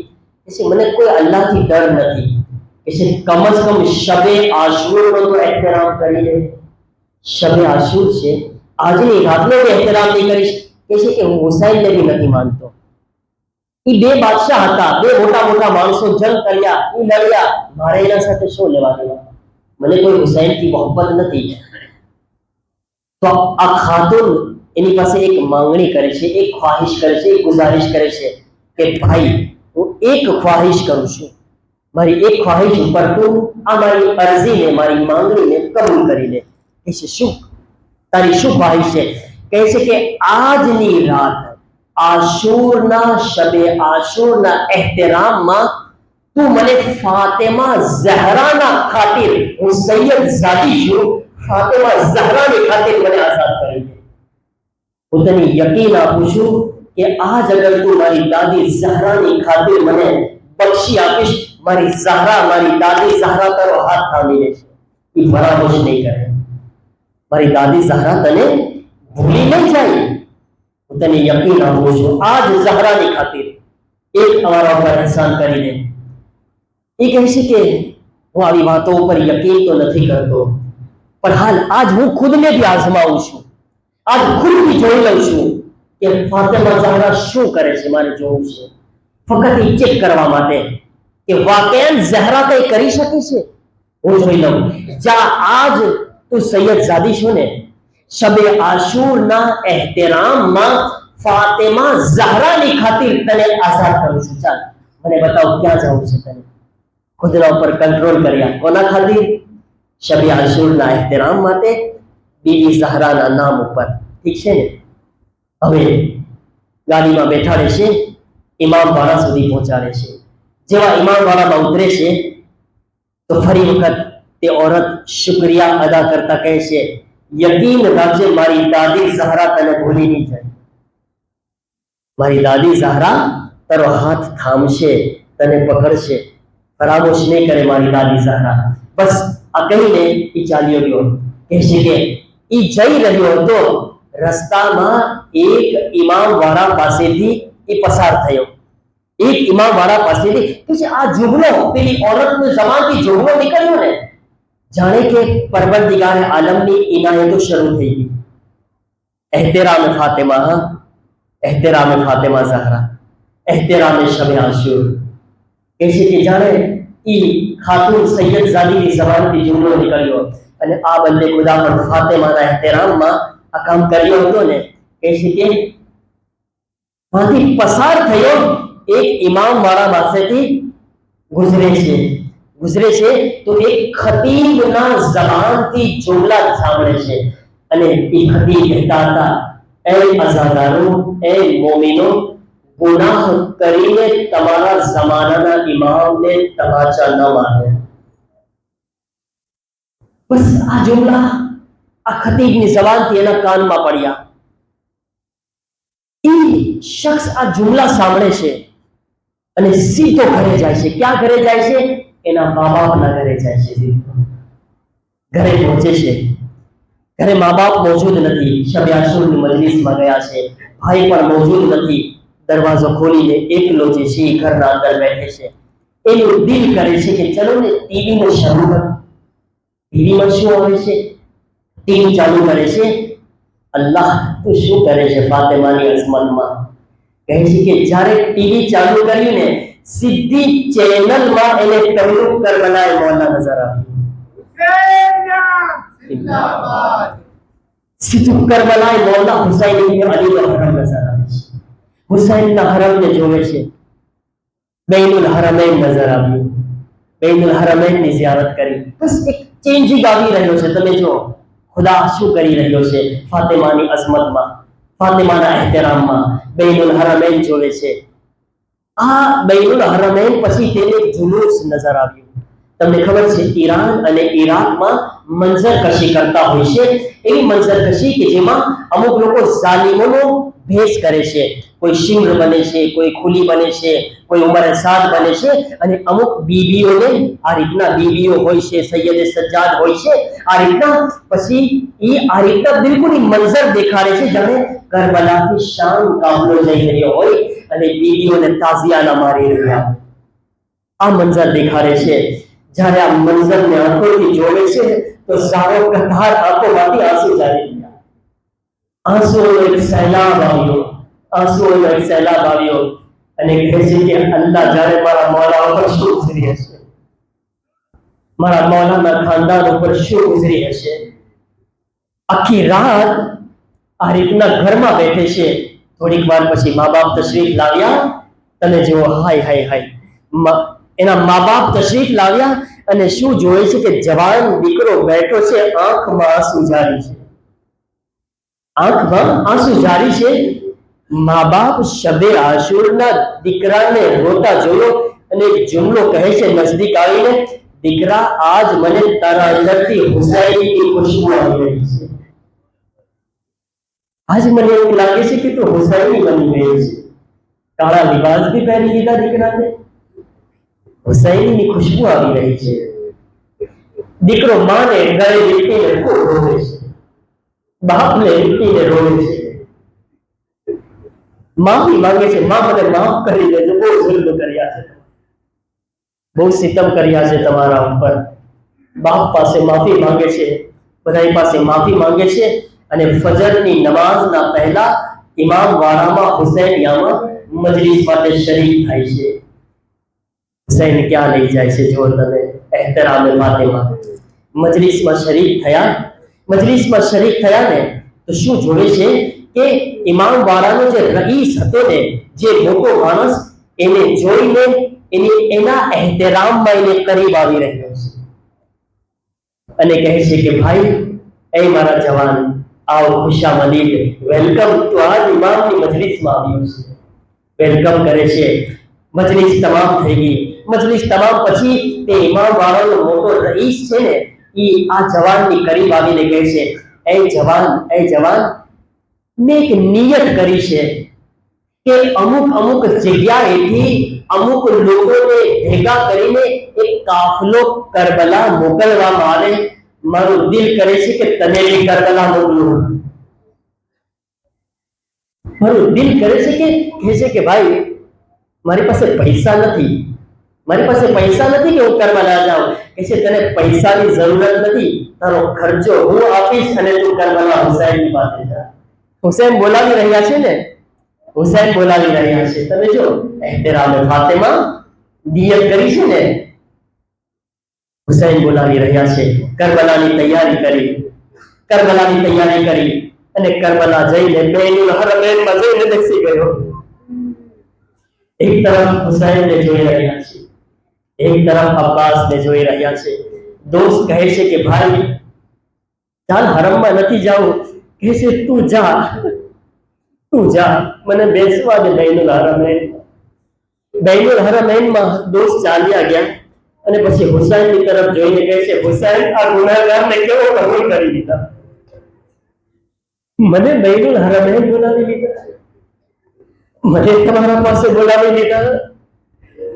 કે છે મને કોઈ અલ્લાહથી ડર નથી। કે છે કમ જ કમ શબે આશુરનો તો એહતરામ કરી લે। શબે આશુર છે, આજની રાતનો તો એહતરામ નહીં કરીશ? કે છે કે હું હુસૈનને બી નથી માનતો। એ બે બાદશાહ હતા, બે મોટા મોટા માણસો જંગ કર્યા, એ લડ્યા, મારે એના સાથે શું લેવા દેવા? મને કોઈ હુસૈનથી મોહબ્બત નથી। તો આ ખાતુન એની પાસે એક માંગણી કરે છે, એક ખ્વાહિશ કરે છે, એક ગુજારિશ કરે છે કે ભાઈ હું એક ખ્વાહિશ કરું છું, મારી એક ખ્વાહિશ ઉપર તું આ મારી અરજીને, મારી માંગણીને કબૂલ કરી લે। કહે છે શું તારી શું ખ્વાહિશ છે? કહે છે કે આજની રાત આશુરના શબે આશુરના એહતરામમાં તું મને ફાતિમા ઝહરાના ખાतिर, હું સૈયદ ઝાદી છું, ફાતિમા ઝહરાની ખાतिर મને આઝાદ કરી દે। હું તને યકીન આપું છું કે આજ અગર તું મારી દાદી ઝહરાની ખાतिर મને બક્ષી આપીશ, મારી ઝહરા, મારી દાદી ઝહરા તારો હાથ થામી લેશે, એ ફરામોશ નહીં કરે। મારી દાદી ઝહરા તને ભૂલી નહીં જાય, હું તને યકીન આપું છું, આજ ઝહરાની ખાतिर એક અમારા ઉપર એહસાન કરી દે। એ કહે છે કે હું આવી વાતો ઉપર યકીન તો નથી કરતો, પણ હાલ આજ હું ખુદને બી આઝમાવું છું, આજ ખુદ બી જોઈ લઉં છું કે ફાતિમા ઝહરા શું કરે છે, મારે જોવું છે, ફક્ત એ ચેક કરવા માટે કે વાકઈન ઝહરા કંઈ કરી શકે છે। હું જોઈ લઉં, જા આજ તું સૈયદ ઝાદી છો ને, શબે આશુરના એહતરામમાં ફાતિમા ઝહરાની ખાतिर તને આઝાદ કરું છું, ચાલ મને બતાવ ક્યાં જવું છે તને। ખુદના ઉપર કંટ્રોલ કર્યા, કોના ખાतिर? શબે આશુરના એહતરામ માટે, બીબી ઝહરાના નામ ઉપર, ઠીક છે ને? હવે ગાડીમાં બેઠાડે છે, ઇમામ વાળા સુધી પહોંચાડે છે। જેવા ઇમામ વાળામાં ઉતરે છે તો ફરી વખત તે औरत શુક્રિયા અદા કરતા કહે છે, યકીન રાખજે મારી દાદી ઝહરા તને ભૂલી નહીં જાય, મારી દાદી ઝહરા તારો હાથ થામશે, તને પકડશે, ફરામોશ નહીં કરે મારી દાદી ઝહરા। બસ આ કહીને એ ચાલ્યો ગયો। કહે છે કે એ જઈ રહ્યો હતો, રસ્તામાં એક ઇમામ વાળા પાસેથી એ પસાર થયો, એક ઇમામ વાળા પાસેથી। પછી આ જુગલો, પેલી औरतનો જબાનથી જુગલો નીકળ્યો ને, જાણે કે પરવરદિગાર આલમની ઇનાયતો શરૂ થઈ ગઈ। એહતરામ ફાતિમા, एहतराम फातिमा ज़हरा, एहतराम शब आशूर। कैसे कि जाने ई खातून सैयद ज़ादी की ज़बान की जुमलो निकलियो અને આ બંને ખુદા પર ફાતિમાના એહતરામમાં આ કામ કર્યો હતો ને। कैसे કે માંથી પસાર થયો એક ઇમામ વાળા પાસેથી ગુજરે છે તો એક ખતીબના ઝબાનથી જુમલા સાંભળે છે અને એ ખતીબ કહેતા હતા, એ અઝાદારો, એ મોમિનો, ગુનાહ કરીને તમારા જમાનાના ઇમામને તમાચા ન મારો। બસ આ જુમલા આ ખતીબની ઝબાનથી એના કાનમાં પડ્યા। એ શખ્સ આ જુમલા સાંભળે છે અને સીધો ઘરે જાય છે। ક્યાં ઘરે જાય છે? એના મા બાપના ઘરે જાય છે। ઘરે પહોંચે છે, ઘરે મા બાપ મોજૂદ નથી, શબ આશુરની મજલિસમાં ગયા છે, ભાઈ પણ મોજૂદ નથી। દરવાજો ખોલીને એકલો જે છે ઘરના અંદર બેઠે છે। એનું દિલ કરે છે કે ચલો ને ટીવીને શરૂ કરો। ટીવીમાં શું આવે છે? ટીવી ચાલુ કરે છે। અલ્લાહ તું શું કરે છે ફાતિમાની અઝમતમાં? કહે છે કે જ્યારે ટીવી ચાલુ કર્યું ને સીધી ચેનલમાં એને પહેલું કરબલાએ મોલા નજર આવ્યું। जिंदाबाद। સીધું કરબલાએ મોલા હુસૈન ઇબ્ન અલીનો હરમ નજર આવે છે। હુસૈનના હરમને જોવે છે। બૈનુલ હરમૈન નજર આવ્યું। બૈનુલ હરમૈનની ઝિયારત કરી। બસ એક ચેન્જિંગ આવી રહ્યો છે। તમે જો ખુદા શું કરી રહ્યો છે ફાતિમાની અઝમતમાં, ફાતિમાના એહતરામમાં। બૈનુલ હરમૈન જોવે છે। આ બૈનુલ હરમૈન પછી તેને જુલુસ નજર આવ્યું। તમને ખબર છે ઈરાન અને ઈરાકમાં મંઝરકશી કરતા હોય છે। એવી મંઝરકશી કે જેમાં અમુક લોકો ઝાલિમોનો ભેસ કરે છે। કોઈ શિમ્ર બને છે, કોઈ ખુલી બને છે, કોઈ ઉમર સાદ બને છે અને અમુક બીબીઓને આ રીતના બીબીઓ હોય છે, સૈયદે સજ્જાદ હોય છે। આ રીતના પછી એ આ રીતના બિલકુલ ઈ મંઝર દેખાડે છે જાણે કરબલાથી શામ કાફલો જઈ રહ્યો હોય અને બીબીઓને તાઝિયાના મારી રહ્યા હોય। આ મંઝર દેખાડે છે। જ્યારે આ મંઝરને આંખોથી જોવે છે તો સારો કતાર આંખોમાંથી આંસુ જારી ગયા। આંસુઓનો એક સહેલાબ આવ્યો, આંસુઓનો એક સહેલાબ આવ્યો અને કહે છે કે અલ્લાહ જાણે મારા મૌલા ઉપર શું ગુજરી હશે, મારા મૌલાના ખાનદાન ઉપર શું ગુજરી હશે। આખી રાત આ રીતના ઘરમાં બેઠે છે। થોડીક વાર પછી મા બાપ તશરીફ લાવ્યા। તમે જુઓ, હાય હાય હાય, એના મા બાપ તશરીફ લાવ્યા અને શું જોવે છે કે જવાન દીકરો બેઠો છે, આંખમાં આંસુ જારી છે, આંખમાં આંસુ જારી છે। મા બાપ શબે આશુરના દીકરાને રોતા જોયો અને એક જુમલો કહે છે નજદીક આવીને, દીકરા આજ મને તારા અંદરથી હુસૈનની ખુશ્બુ આવી રહી છે। આજ મને એવું લાગે છે કે તું હુસૈની બની ગઈ છે। કાળા લિબાસ भी પહેરી લીધા દીકરાને, હુસૈનની ખુશ્બુ આવી રહી છે। દીકરો માને ગળે લીટીને ખૂબ રોવે છે, બાપને લીટીને રોવે છે, માફી માંગે છે, માં મને માફ કરી દેજો, બહુ જુલ્મ કર્યા છે, બહુ સિતમ કર્યા છે તમારા ઉપર। બાપ પાસે માફી માંગે છે, બધાઈ પાસે માફી માંગે છે અને ફજરની નમાઝના પહેલા ઇમામ વાળામાં હુસૈનિયામાં મજલિસ માટે શરીક થાય છે। હુસૈન ક્યાં લઈ જાય છે જો તમે, એહતરામે ફાતિમા। મજલિસમાં શરીક થયા, મજલિસમાં શરીક થયા ને તો શું જોવે છે કે ઇમામ વાળાનો જે રઈસ હતો ને, જે મોટો માણસ, એને જોઈને એના એહતરામમાં એને કરીબ આવી રહ્યો છે અને કહે છે કે ભાઈ, એ મારા જવાન, आओ खुशामदीद, वेलकम। तो आज इमामની મજલિસમાં આવ્યો છે, વેલકમ કરે છે। મજલિસ તમામ થઈ ગઈ। મજલિસ તમામ પછી તે ઇમામ વાળાનો મોટો રઈસ છે ને એ આ જવાનની કરીબ આવીને કહે છે, એ જવાન, મેં એક નિયત કરી છે કે અમુક જગ્યાએથી અમુક લોકોને ભેગા કરીને એક કાફલો કરબલા મોકલવામાં આવે। મારું દિલ કરે છે કે તને બી કરબલા મોકલું। મારું દિલ કરે છે કે કહે છે કે ભાઈ, મારી પાસે પૈસા નથી, મારી પાસે પૈસા નથી કે હું કરબલા જાઉં। કહે છે તને પૈસાની જરૂરત નથી, તારો ખર્ચો હું આપીશ અને તું કરબલા હુસૈનની પાસે જા। હુસૈન બોલાવી રહ્યા છે ને, હુસૈન બોલાવી રહ્યા છે. તમે જો એહતરામે ફાતિમા નિયત કરી છે ને, હુસૈન બોલાવી રહ્યા છે. કરબલાની તૈયારી કરી અને કરબલા જઈને બૈનુલ હરમૈનમાં જઈને બેસી ગયો. એક તરફ હુસૈનને જોઈ રહ્યા છે, એક તરફ અબ્બાસને જોઈ રહ્યા છે. દોસ્ત કહે છે કે ભાઈ ચાલ, હરમમાં નથી જાવું. કહે છે તું જા, મને બેસવા દે બૈનુલ હરમૈનમાં. દોસ્ત ચાલ્યા ગયા અને પછી હુસૈનની તરફ જોઈને કહે છે, હુસૈન, આ ગુનેગારને કેવો કબૂલ કરી લીધા, મને બૈનુલ હરમૈન બોલાવી લીધા, મને તમારા પાસે બોલાવી લીધા.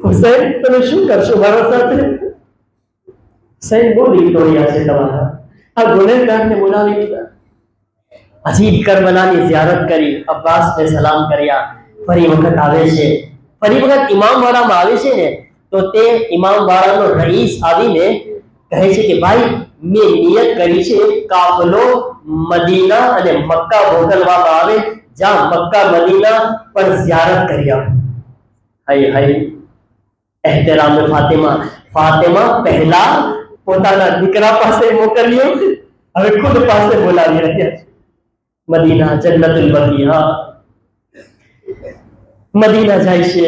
હુસૈન, તમે શું કરશો મારા સાથે? હુસૈન, બહુ દિલ તોડ્યા છે તમારા, આ ગુનેગારને બોલાવી લીધા. હજી કરબલાની ઝિયારત કરી, અબ્બાસને સલામ કર્યા. ફરી વખત આવે છે, ફરી વખત ઇમામવાડામાં આવે છે ને, તો તે ઇમામવાડાનો રઈસ આવીને કહે છે કે ભાઈ, મેં નિયત કરી છે કાફલો મદીના અને મક્કા મોકલવામાં આવે, જ્યાં મક્કા મદીના પણ ઝિયારત કરી આવો. હાય હાય, એહતરામે ફાતિમા પહેલા પોતાના દીકરા પાસે મોકલ્યો, હવે ખુદ પાસે બોલાવી રહ્યા છે. મદીના, જન્નતુલ બકી. હા, મદીના જાય છે.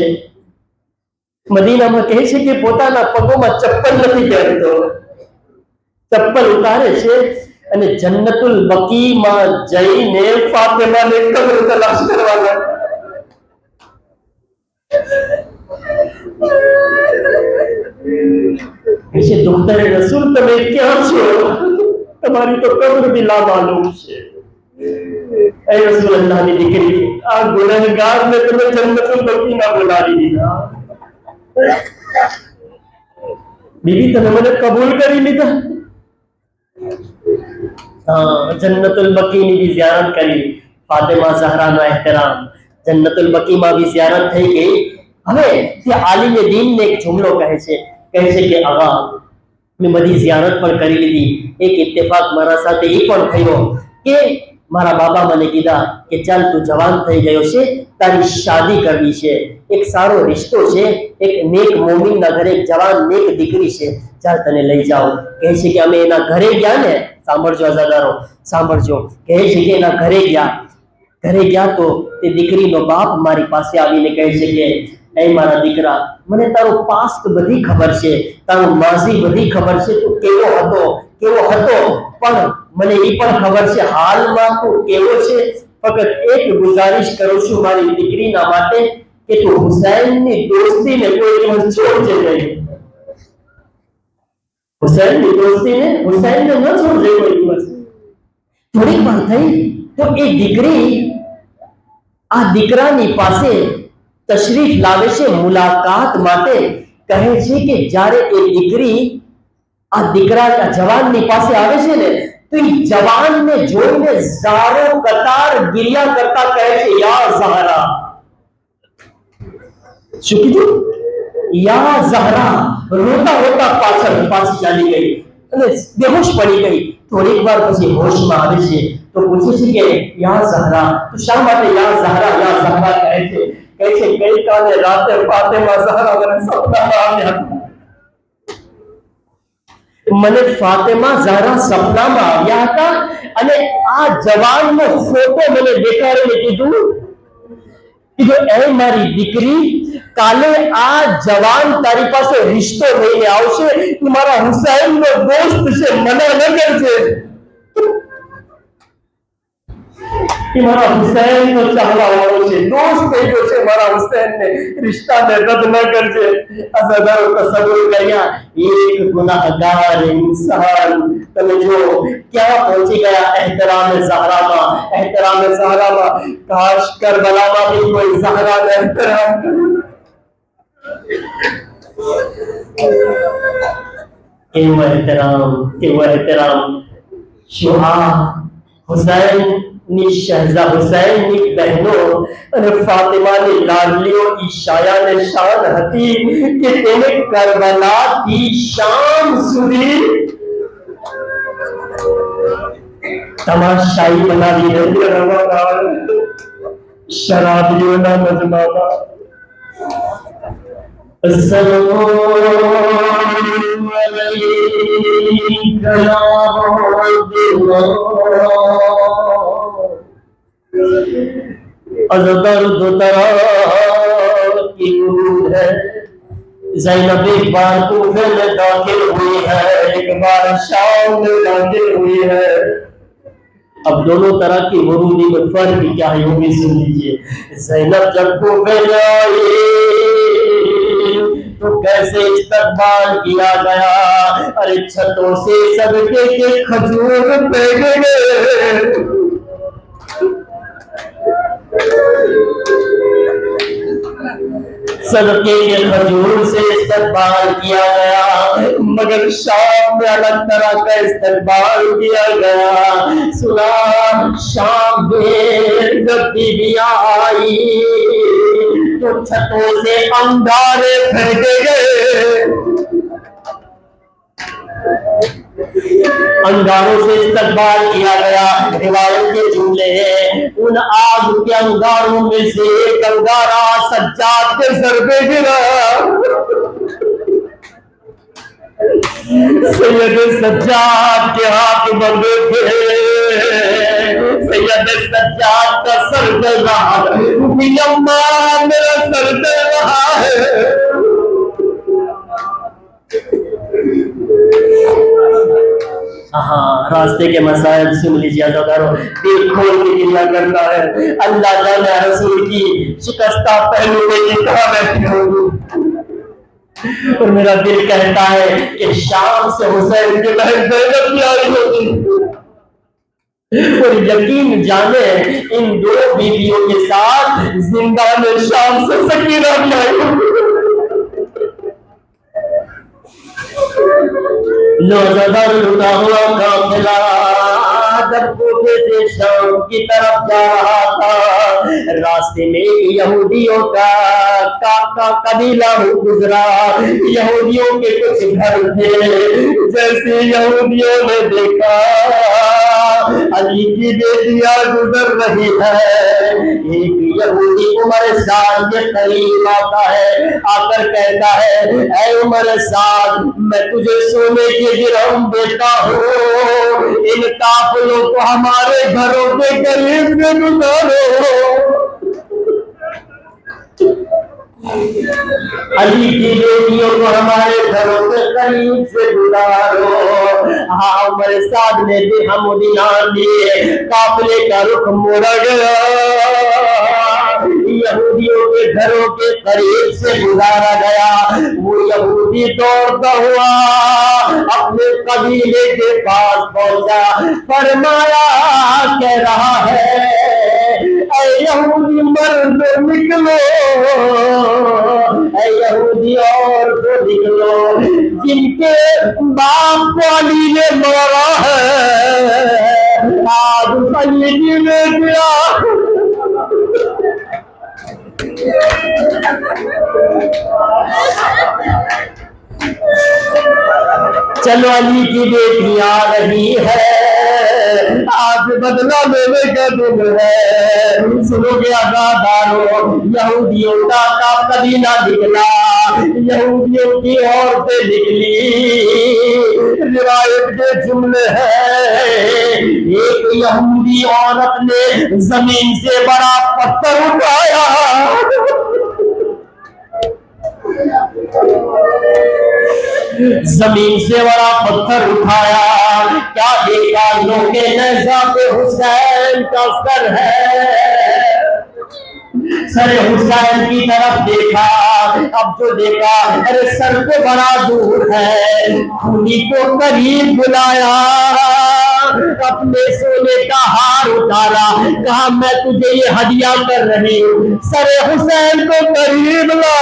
મદીનામાં કહે છે કે પોતાના પગોમાં ચપ્પલ નથી પહેરતો, ચપ્પલ ઉતારે છે અને જન્નતુલ બકીમાં જઈને ફાતિમાને કબ્ર તલાશ કરવા લાગ્યા. ऐसे दुख्तर रसूल, તમે ક્યાં છો? તમારી તો કબ્ર भी लामालूम છે. ऐ रसूल अल्लाहની દીકરી, આ ગુનેગારને તમે જન્નતુલ બકીમાં બોલાવી દીધા. બીબી, તમે મને કબૂલ કરી લીધા. જન્નતુલ બકીની भी ઝિયારત કરી. ફાતિમા ઝહરાનો એહતરામ. જન્નતુલ બકીમાં भी ઝિયારત થઈ ગઈ. હવે તે આલિમે દીનને એક જુમલો કહે છે કે આવા મેં બધી ઝિયારત પણ કરી લીધી. એક ઇત્તેફાક મારા સાથે એ પણ થયો કે મારા બાબા મને કીધા કે ચાલ, તું જવાન થઈ ગયો છે, તારી શાદી કરવી છે, એક સારો રિશ્તો છે, એક નેક મોમિનના ઘરે એક જવાન નેક દીકરી છે, ચાલ તને લઈ જાઓ. કહે છે કે અમે એના ઘરે ગયા ને, સાંભળજો અઝાદારો, સાંભળજો. કહે છે કે એના ઘરે ગયા તો તે દીકરીનો બાપ મારી પાસે આવીને કહે છે કે એ મારા દીકરા, મને તારો પાસ્ટ બધી ખબર છે, તારું માઝી બધી ખબર છે, તું કેવો હતો, પણ મને એ પણ ખબર છે હાલમાં તું કેવો છે. ફક્ત એક ગુજારિશ કરું છું મારી દીકરીના માટે કે તું હુસૈનની દોસ્તીને કોઈ દિવસ છોડજે નહીં. હુસૈનને ન છોડજે કોઈ દિવસ. થોડીક વાર થઈ તો એ દીકરી આ દીકરાની પાસે તશરીફ લાવે છે મુલાકાત માટે. કહે છે કે જ્યારે એ દીકરી આ દીકરા જવાનની પાસે આવે છે ને, તો એ જવાનને જોઈને ઝારો કતાર ગિરિયા કરતા કહે છે, યા ઝહરા. શું કીધું? યા ઝહરા. રોતા પાછી ચાલી ગઈ અને બેહોશ પડી ગઈ. થોડીક વાર પછી હોશમાં આવે છે તો પૂછે છે કે યા ઝહરા, તો શા માટે યા ઝહરા કહે છે? કહે છે ગઈકાલે રાતે ફાતિમા ઝહરા મને સપનામાં આવ્યા. મને ફાતિમા ઝહરા સપનામાં આવ્યા હતા અને આ જવાનનો ફોટો મને દેખાડીને કીધું એ મારી દીકરી, કાલે આ જવાન તારી પાસે રિશ્તો લઈને આવશે, તું મારા હુસૈનનો દોસ્ત છે, મના ન કરજે. એ મારા હુસૈનનો ચાહવા વાળો છે, દોસ્ત થઈ ગયો છે મારા હુસૈનને, રિશ્તાને રદ ન કરજે. અઝાદારો તસવ્વુર કર્યા, એક ગુનાહગાર ઇન્સાન તમે જો ક્યાં પહોંચી ગયા. એહતરામે ઝહરામાં. કાશ કરબલામાં भी કોઈ ઝહરાને એહતરામ કરે. કેવો એહતરામ. શુહા હુસૈનની બહેનો અને ફાતિમાની લાડલીઓ ઈશાયાને શાન હતી કે તેને કરબલાથી શામ સુધી તમાશાઈ બનાવી شرابیوں نہ مجمانا السلام علیک یا عبد اللہ از درد ترا کی نور ہے زینب ایک بار کوفے میں داخل ہوئی ہے ایک بار شام میں داخل ہوئی ہے اب دونوں طرح کی ورودی میں فرق کیا ہے وہ بھی سن لیجیے زینب جب کوفے میں آئی تو کیسے استقبال کیا گیا ارے چھتوں سے صدقے کے کھجور پھینکے گئے صدقے کے کھجور سے استقبال کیا گیا مگر شام میں الگ طرح کا استقبال کیا گیا سنا شام میں جب بیویاں آئی تو چھتوں سے انگارے پھینکے گئے انگاروں سے استقبال کیا گیا روایت کے جملے ہیں ان آگ کے انگاروں میں سے ایک انگارہ سجاد کے سر پہ گرا سید سجاد کے ہاتھ بندے تھے سید سجاد کا سر جل رہا ہے میرا سر جل رہا ہے ہاں راستے کے مسائل سن لیجیے عزیزانو دل کھول کے گریہ کرنا ہے اللہ جانے رسول کی شکستہ پہلو میں یہ کہاں بیٹھی ہوگی اور میرا دل کہتا ہے کہ شام سے حسین کی بہن زینب بھی آئی ہوگی اور یقین جانے ان دو بیویوں کے ساتھ زندان شام سے سکینہ بھی آئی ہوگی نوزدر لٹا ہوا قافلہ جب کوفے سے شام کی طرف جا رہا تھا راستے میں یہودیوں کا قبیلہ گزرا یہودیوں کے کچھ گھر تھے جیسے یہودیوں نے دیکھا علی کی بیٹیاں گزر رہی ہے ایک یہودی عمر سعد کے قریب آتا ہے آ کر کہتا ہے اے عمر سعد میں تجھے سونے کے درہم دیتا ہوں ان قافلوں کو ہمارے گھروں کے قریب سے گزارو علی کی بیٹیوں کو ہمارے گھروں کے قریب سے گزارو ہاں عمر سعد نے درہم و دینار لیے قافلے کا رخ موڑا گیا یہودیوں کے گھروں کے قریب سے گزارا گیا وہ یہودی دوڑتا ہوا اپنے قبیلے کے پاس پہنچا فرمایا کہہ رہا ہے اے یہودی مرد نکلو اے یہودی عورت نکلو جن کے باپ کو علی نے مارا ہے آج سیدی نے دیا چلو علی کی بیٹی آ رہی ہے آج بدلہ لینے کا دن ہے سنو گے عزادارو یہودیوں کا قبیلہ نکلا یہودیوں کی عورتیں نکلی روایت کے جملے ہیں ایک یہودی عورت نے زمین سے بڑا پتھر اٹھایا زمین سے بڑا پتھر اٹھایا کیا دیکھا لوگ نیزہ پہ حسین کا سر ہے سر حسین کی طرف دیکھا اب جو دیکھا ارے سر پہ بڑا دور ہے خونی کو قریب بلایا اپنے سونے کا ہار اتارا کہا میں تجھے یہ ہدیہ کر رہی ہوں سر حسین کو قریب لا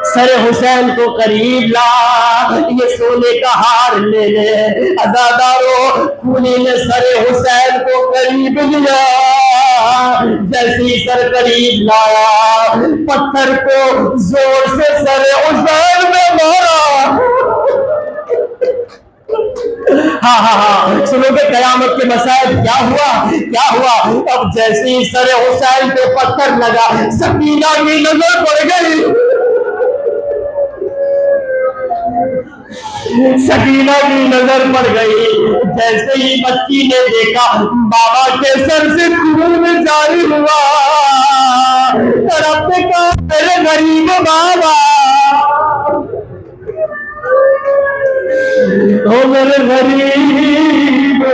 سر حسین کو قریب لا یہ سونے کا ہار لے لے عزادارو خونی نے سر حسین کو قریب لیا جیسی سر قریب لایا پتھر کو زور سے سر حسین میں مارا ہاں ہاں ہاں سنو گے قیامت کے مسائل کیا ہوا اب جیسے ہی سر حسین پہ پتھر لگا سکینہ کی نظر پڑ گئی سکینہ کی نظر پڑ گئی جیسے ہی بچی نے دیکھا بابا کے سر سے خون جاری ہوا رب نے کہا میرے غریب بابا او میرے غریب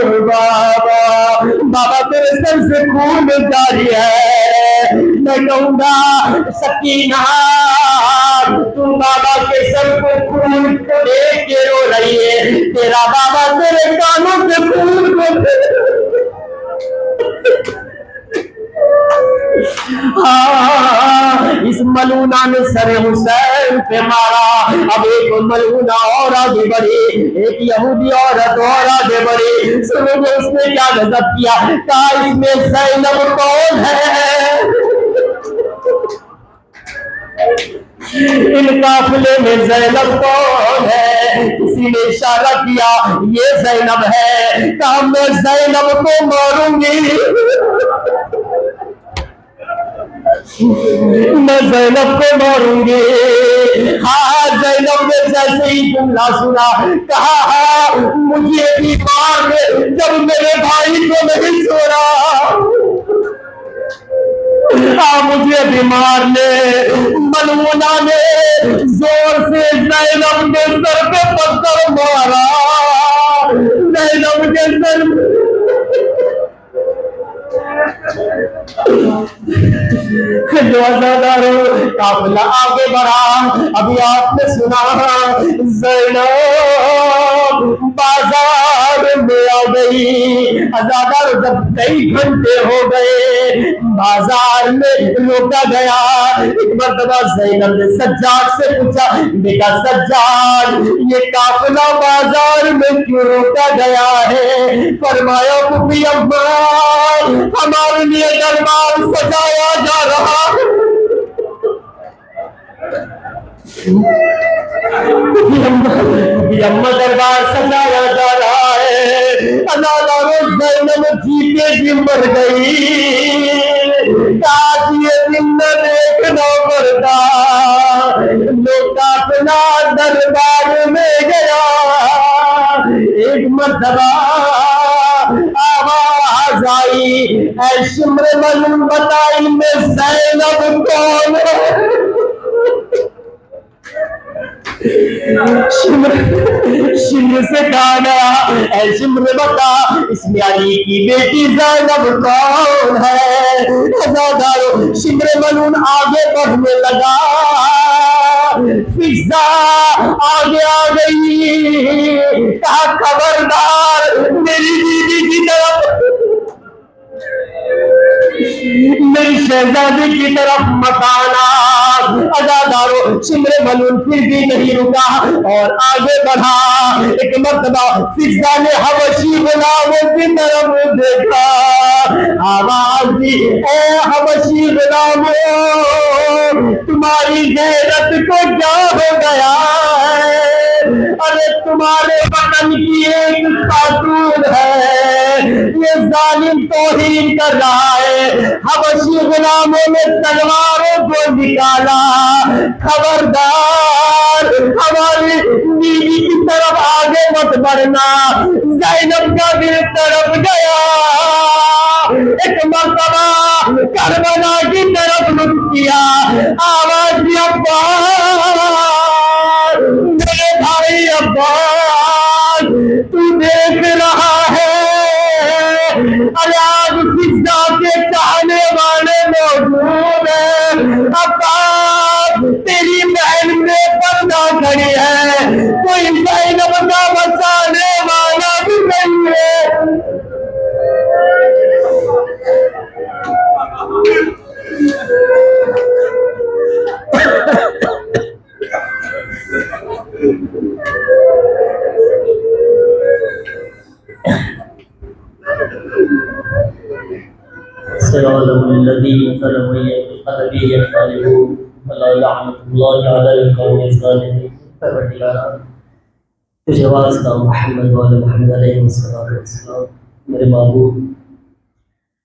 بابا تیرے سر سے خون جاری ہے میں کہوں گا سکینہ تم بابا کے سر کو خون کو دیکھ کے رو رہی ہے تیرا بابا تیرے کانوں سے خون کو اس ملونہ نے سر حسین پہ مارا اب ایک ملونہ اور آگے بڑھی ایک یہودی عورت اور آگے بڑھی سنو گے اس نے کیا غضب کیا کہا اس میں زینب کون ہے ان قافلے میں زینب کون ہے کسی نے اشارہ کیا یہ زینب ہے کہا میں زینب کو ماروں گی میں زینب کو ماروں گی ہاں زینب نے جیسے ہی جملہ سنا کہا ہاں مجھے بھی مار دے جب میرے بھائی کو نہیں چھوڑا مجھے بھی مار لے ملونہ نے زور سے زینب کے سر پہ پتھر مارا زینب کے سر جو عزاداروں قافلہ آگے بڑھا ابھی آپ نے سنا زینب بازار میں آ گئی عزاداروں جب کئی گھنٹے ہو گئے بازار میں روکا گیا ایک مرتبہ زینب نے سجاد سے پوچھا بیٹا سجاد یہ قافلہ بازار میں کیوں روکا گیا ہے فرمایا پھپھی اماں ہمارے لیے دربار سجایا جا رہا اماں دربار سجایا جا رہا ہے عزاداروں زینب جیتے جی مر گئی کاش یہ دن نہ دیکھنا پڑتا لوگ اپنا دربار میں گیا ایک مرتبہ آواز آئی اے شمر من بتائی میں زینب کون ہے شمر سے کہا گیا اے شمر بتا اسم علی کی بیٹی زینب کون ہے عزاداروں شمر ملون آگے بڑھنے لگا فضا آگے آ گئی کہا خبردار میری بیوی کی طرف میری شہزادی کی طرف مت آنا عزاداروں شمر ملون پھر بھی نہیں رکا اور آگے بڑھا ایک مرتبہ فضا نے حبشی غلاموں کی طرف دیکھا آواز دی اے حبشی غلاموں تمہاری غیرت کو کیا ہو گیا ہے ارے تمہارے وطن کی ایک خاتون ہے یہ ظالم توہین کر رہا ہے حبشی غلاموں نے تلواروں کو نکالا خبردار ہماری بیوی کی طرف آگے مت بڑھنا زینب کا دل طرف گیا ایک مرتبہ کربلا کی طرف رخ کیا آواز دی عباس میرے بھائی عباس تو دیکھ رہا ہے آج فضا کے چاہنے والے موجود ہیں عباس تیری محل میں پردہ کھڑی ہے کوئی زینب کا بچانے والا بھی نہیں ہے سيعلم الذين ظلموا بقلبه ينقلبون ولا لعنة الله على القوم الظالمين پروردگارا تجھے واسطہ محمد والے محمد علیہ السلام، میرے محبوب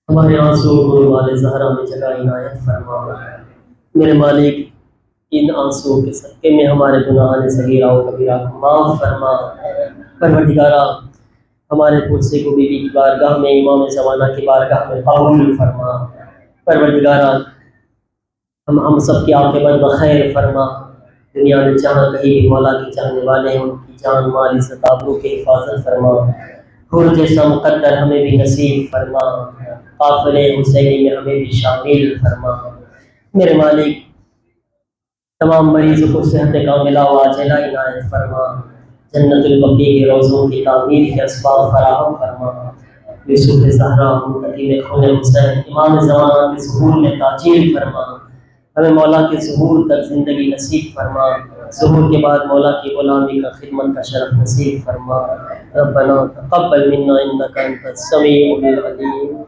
ہمارے آنسو کو والے زہرا میں جگہ عنایت فرما۔ میرے مالک ان آنسو کے صدقے میں ہمارے گناہان صغیرہ و کبیرہ کو معاف فرما۔ پروردگارہ ہمارے پرسے کو بی بی کی بارگاہ میں، امام زمانہ کی بارگاہ میں قبول فرما۔ پروردگارہ ہم سب کی عاقبت بخیر فرما۔ دنیا میں جہاں کہیں بھی مولا کے چاہنے والے ہیں، ان کی جان مال عزت آبرو کی حفاظت فرما۔ حور جیسا مقدر ہمیں بھی نصیب فرما۔ قافلے حسینی میں ہمیں بھی شامل فرما۔ میرے مالک تمام مریضوں کو صحت کاملہ و عاجلہ عنایت فرما۔ جنت البقیع کے روضوں کی تعمیر کے اسباب فراہم فرما۔ یوسف زہرا منتقم خون حسین امام زمانہ کے ظہور میں تاجیل فرما۔ ہمیں مولا کے ظہور تک زندگی نصیب فرما۔ ظہور کے بعد مولا کی غلامی کا خدمت کا شرف نصیب فرما۔ ربنا تقبل منا انک انت السمیع العلیم۔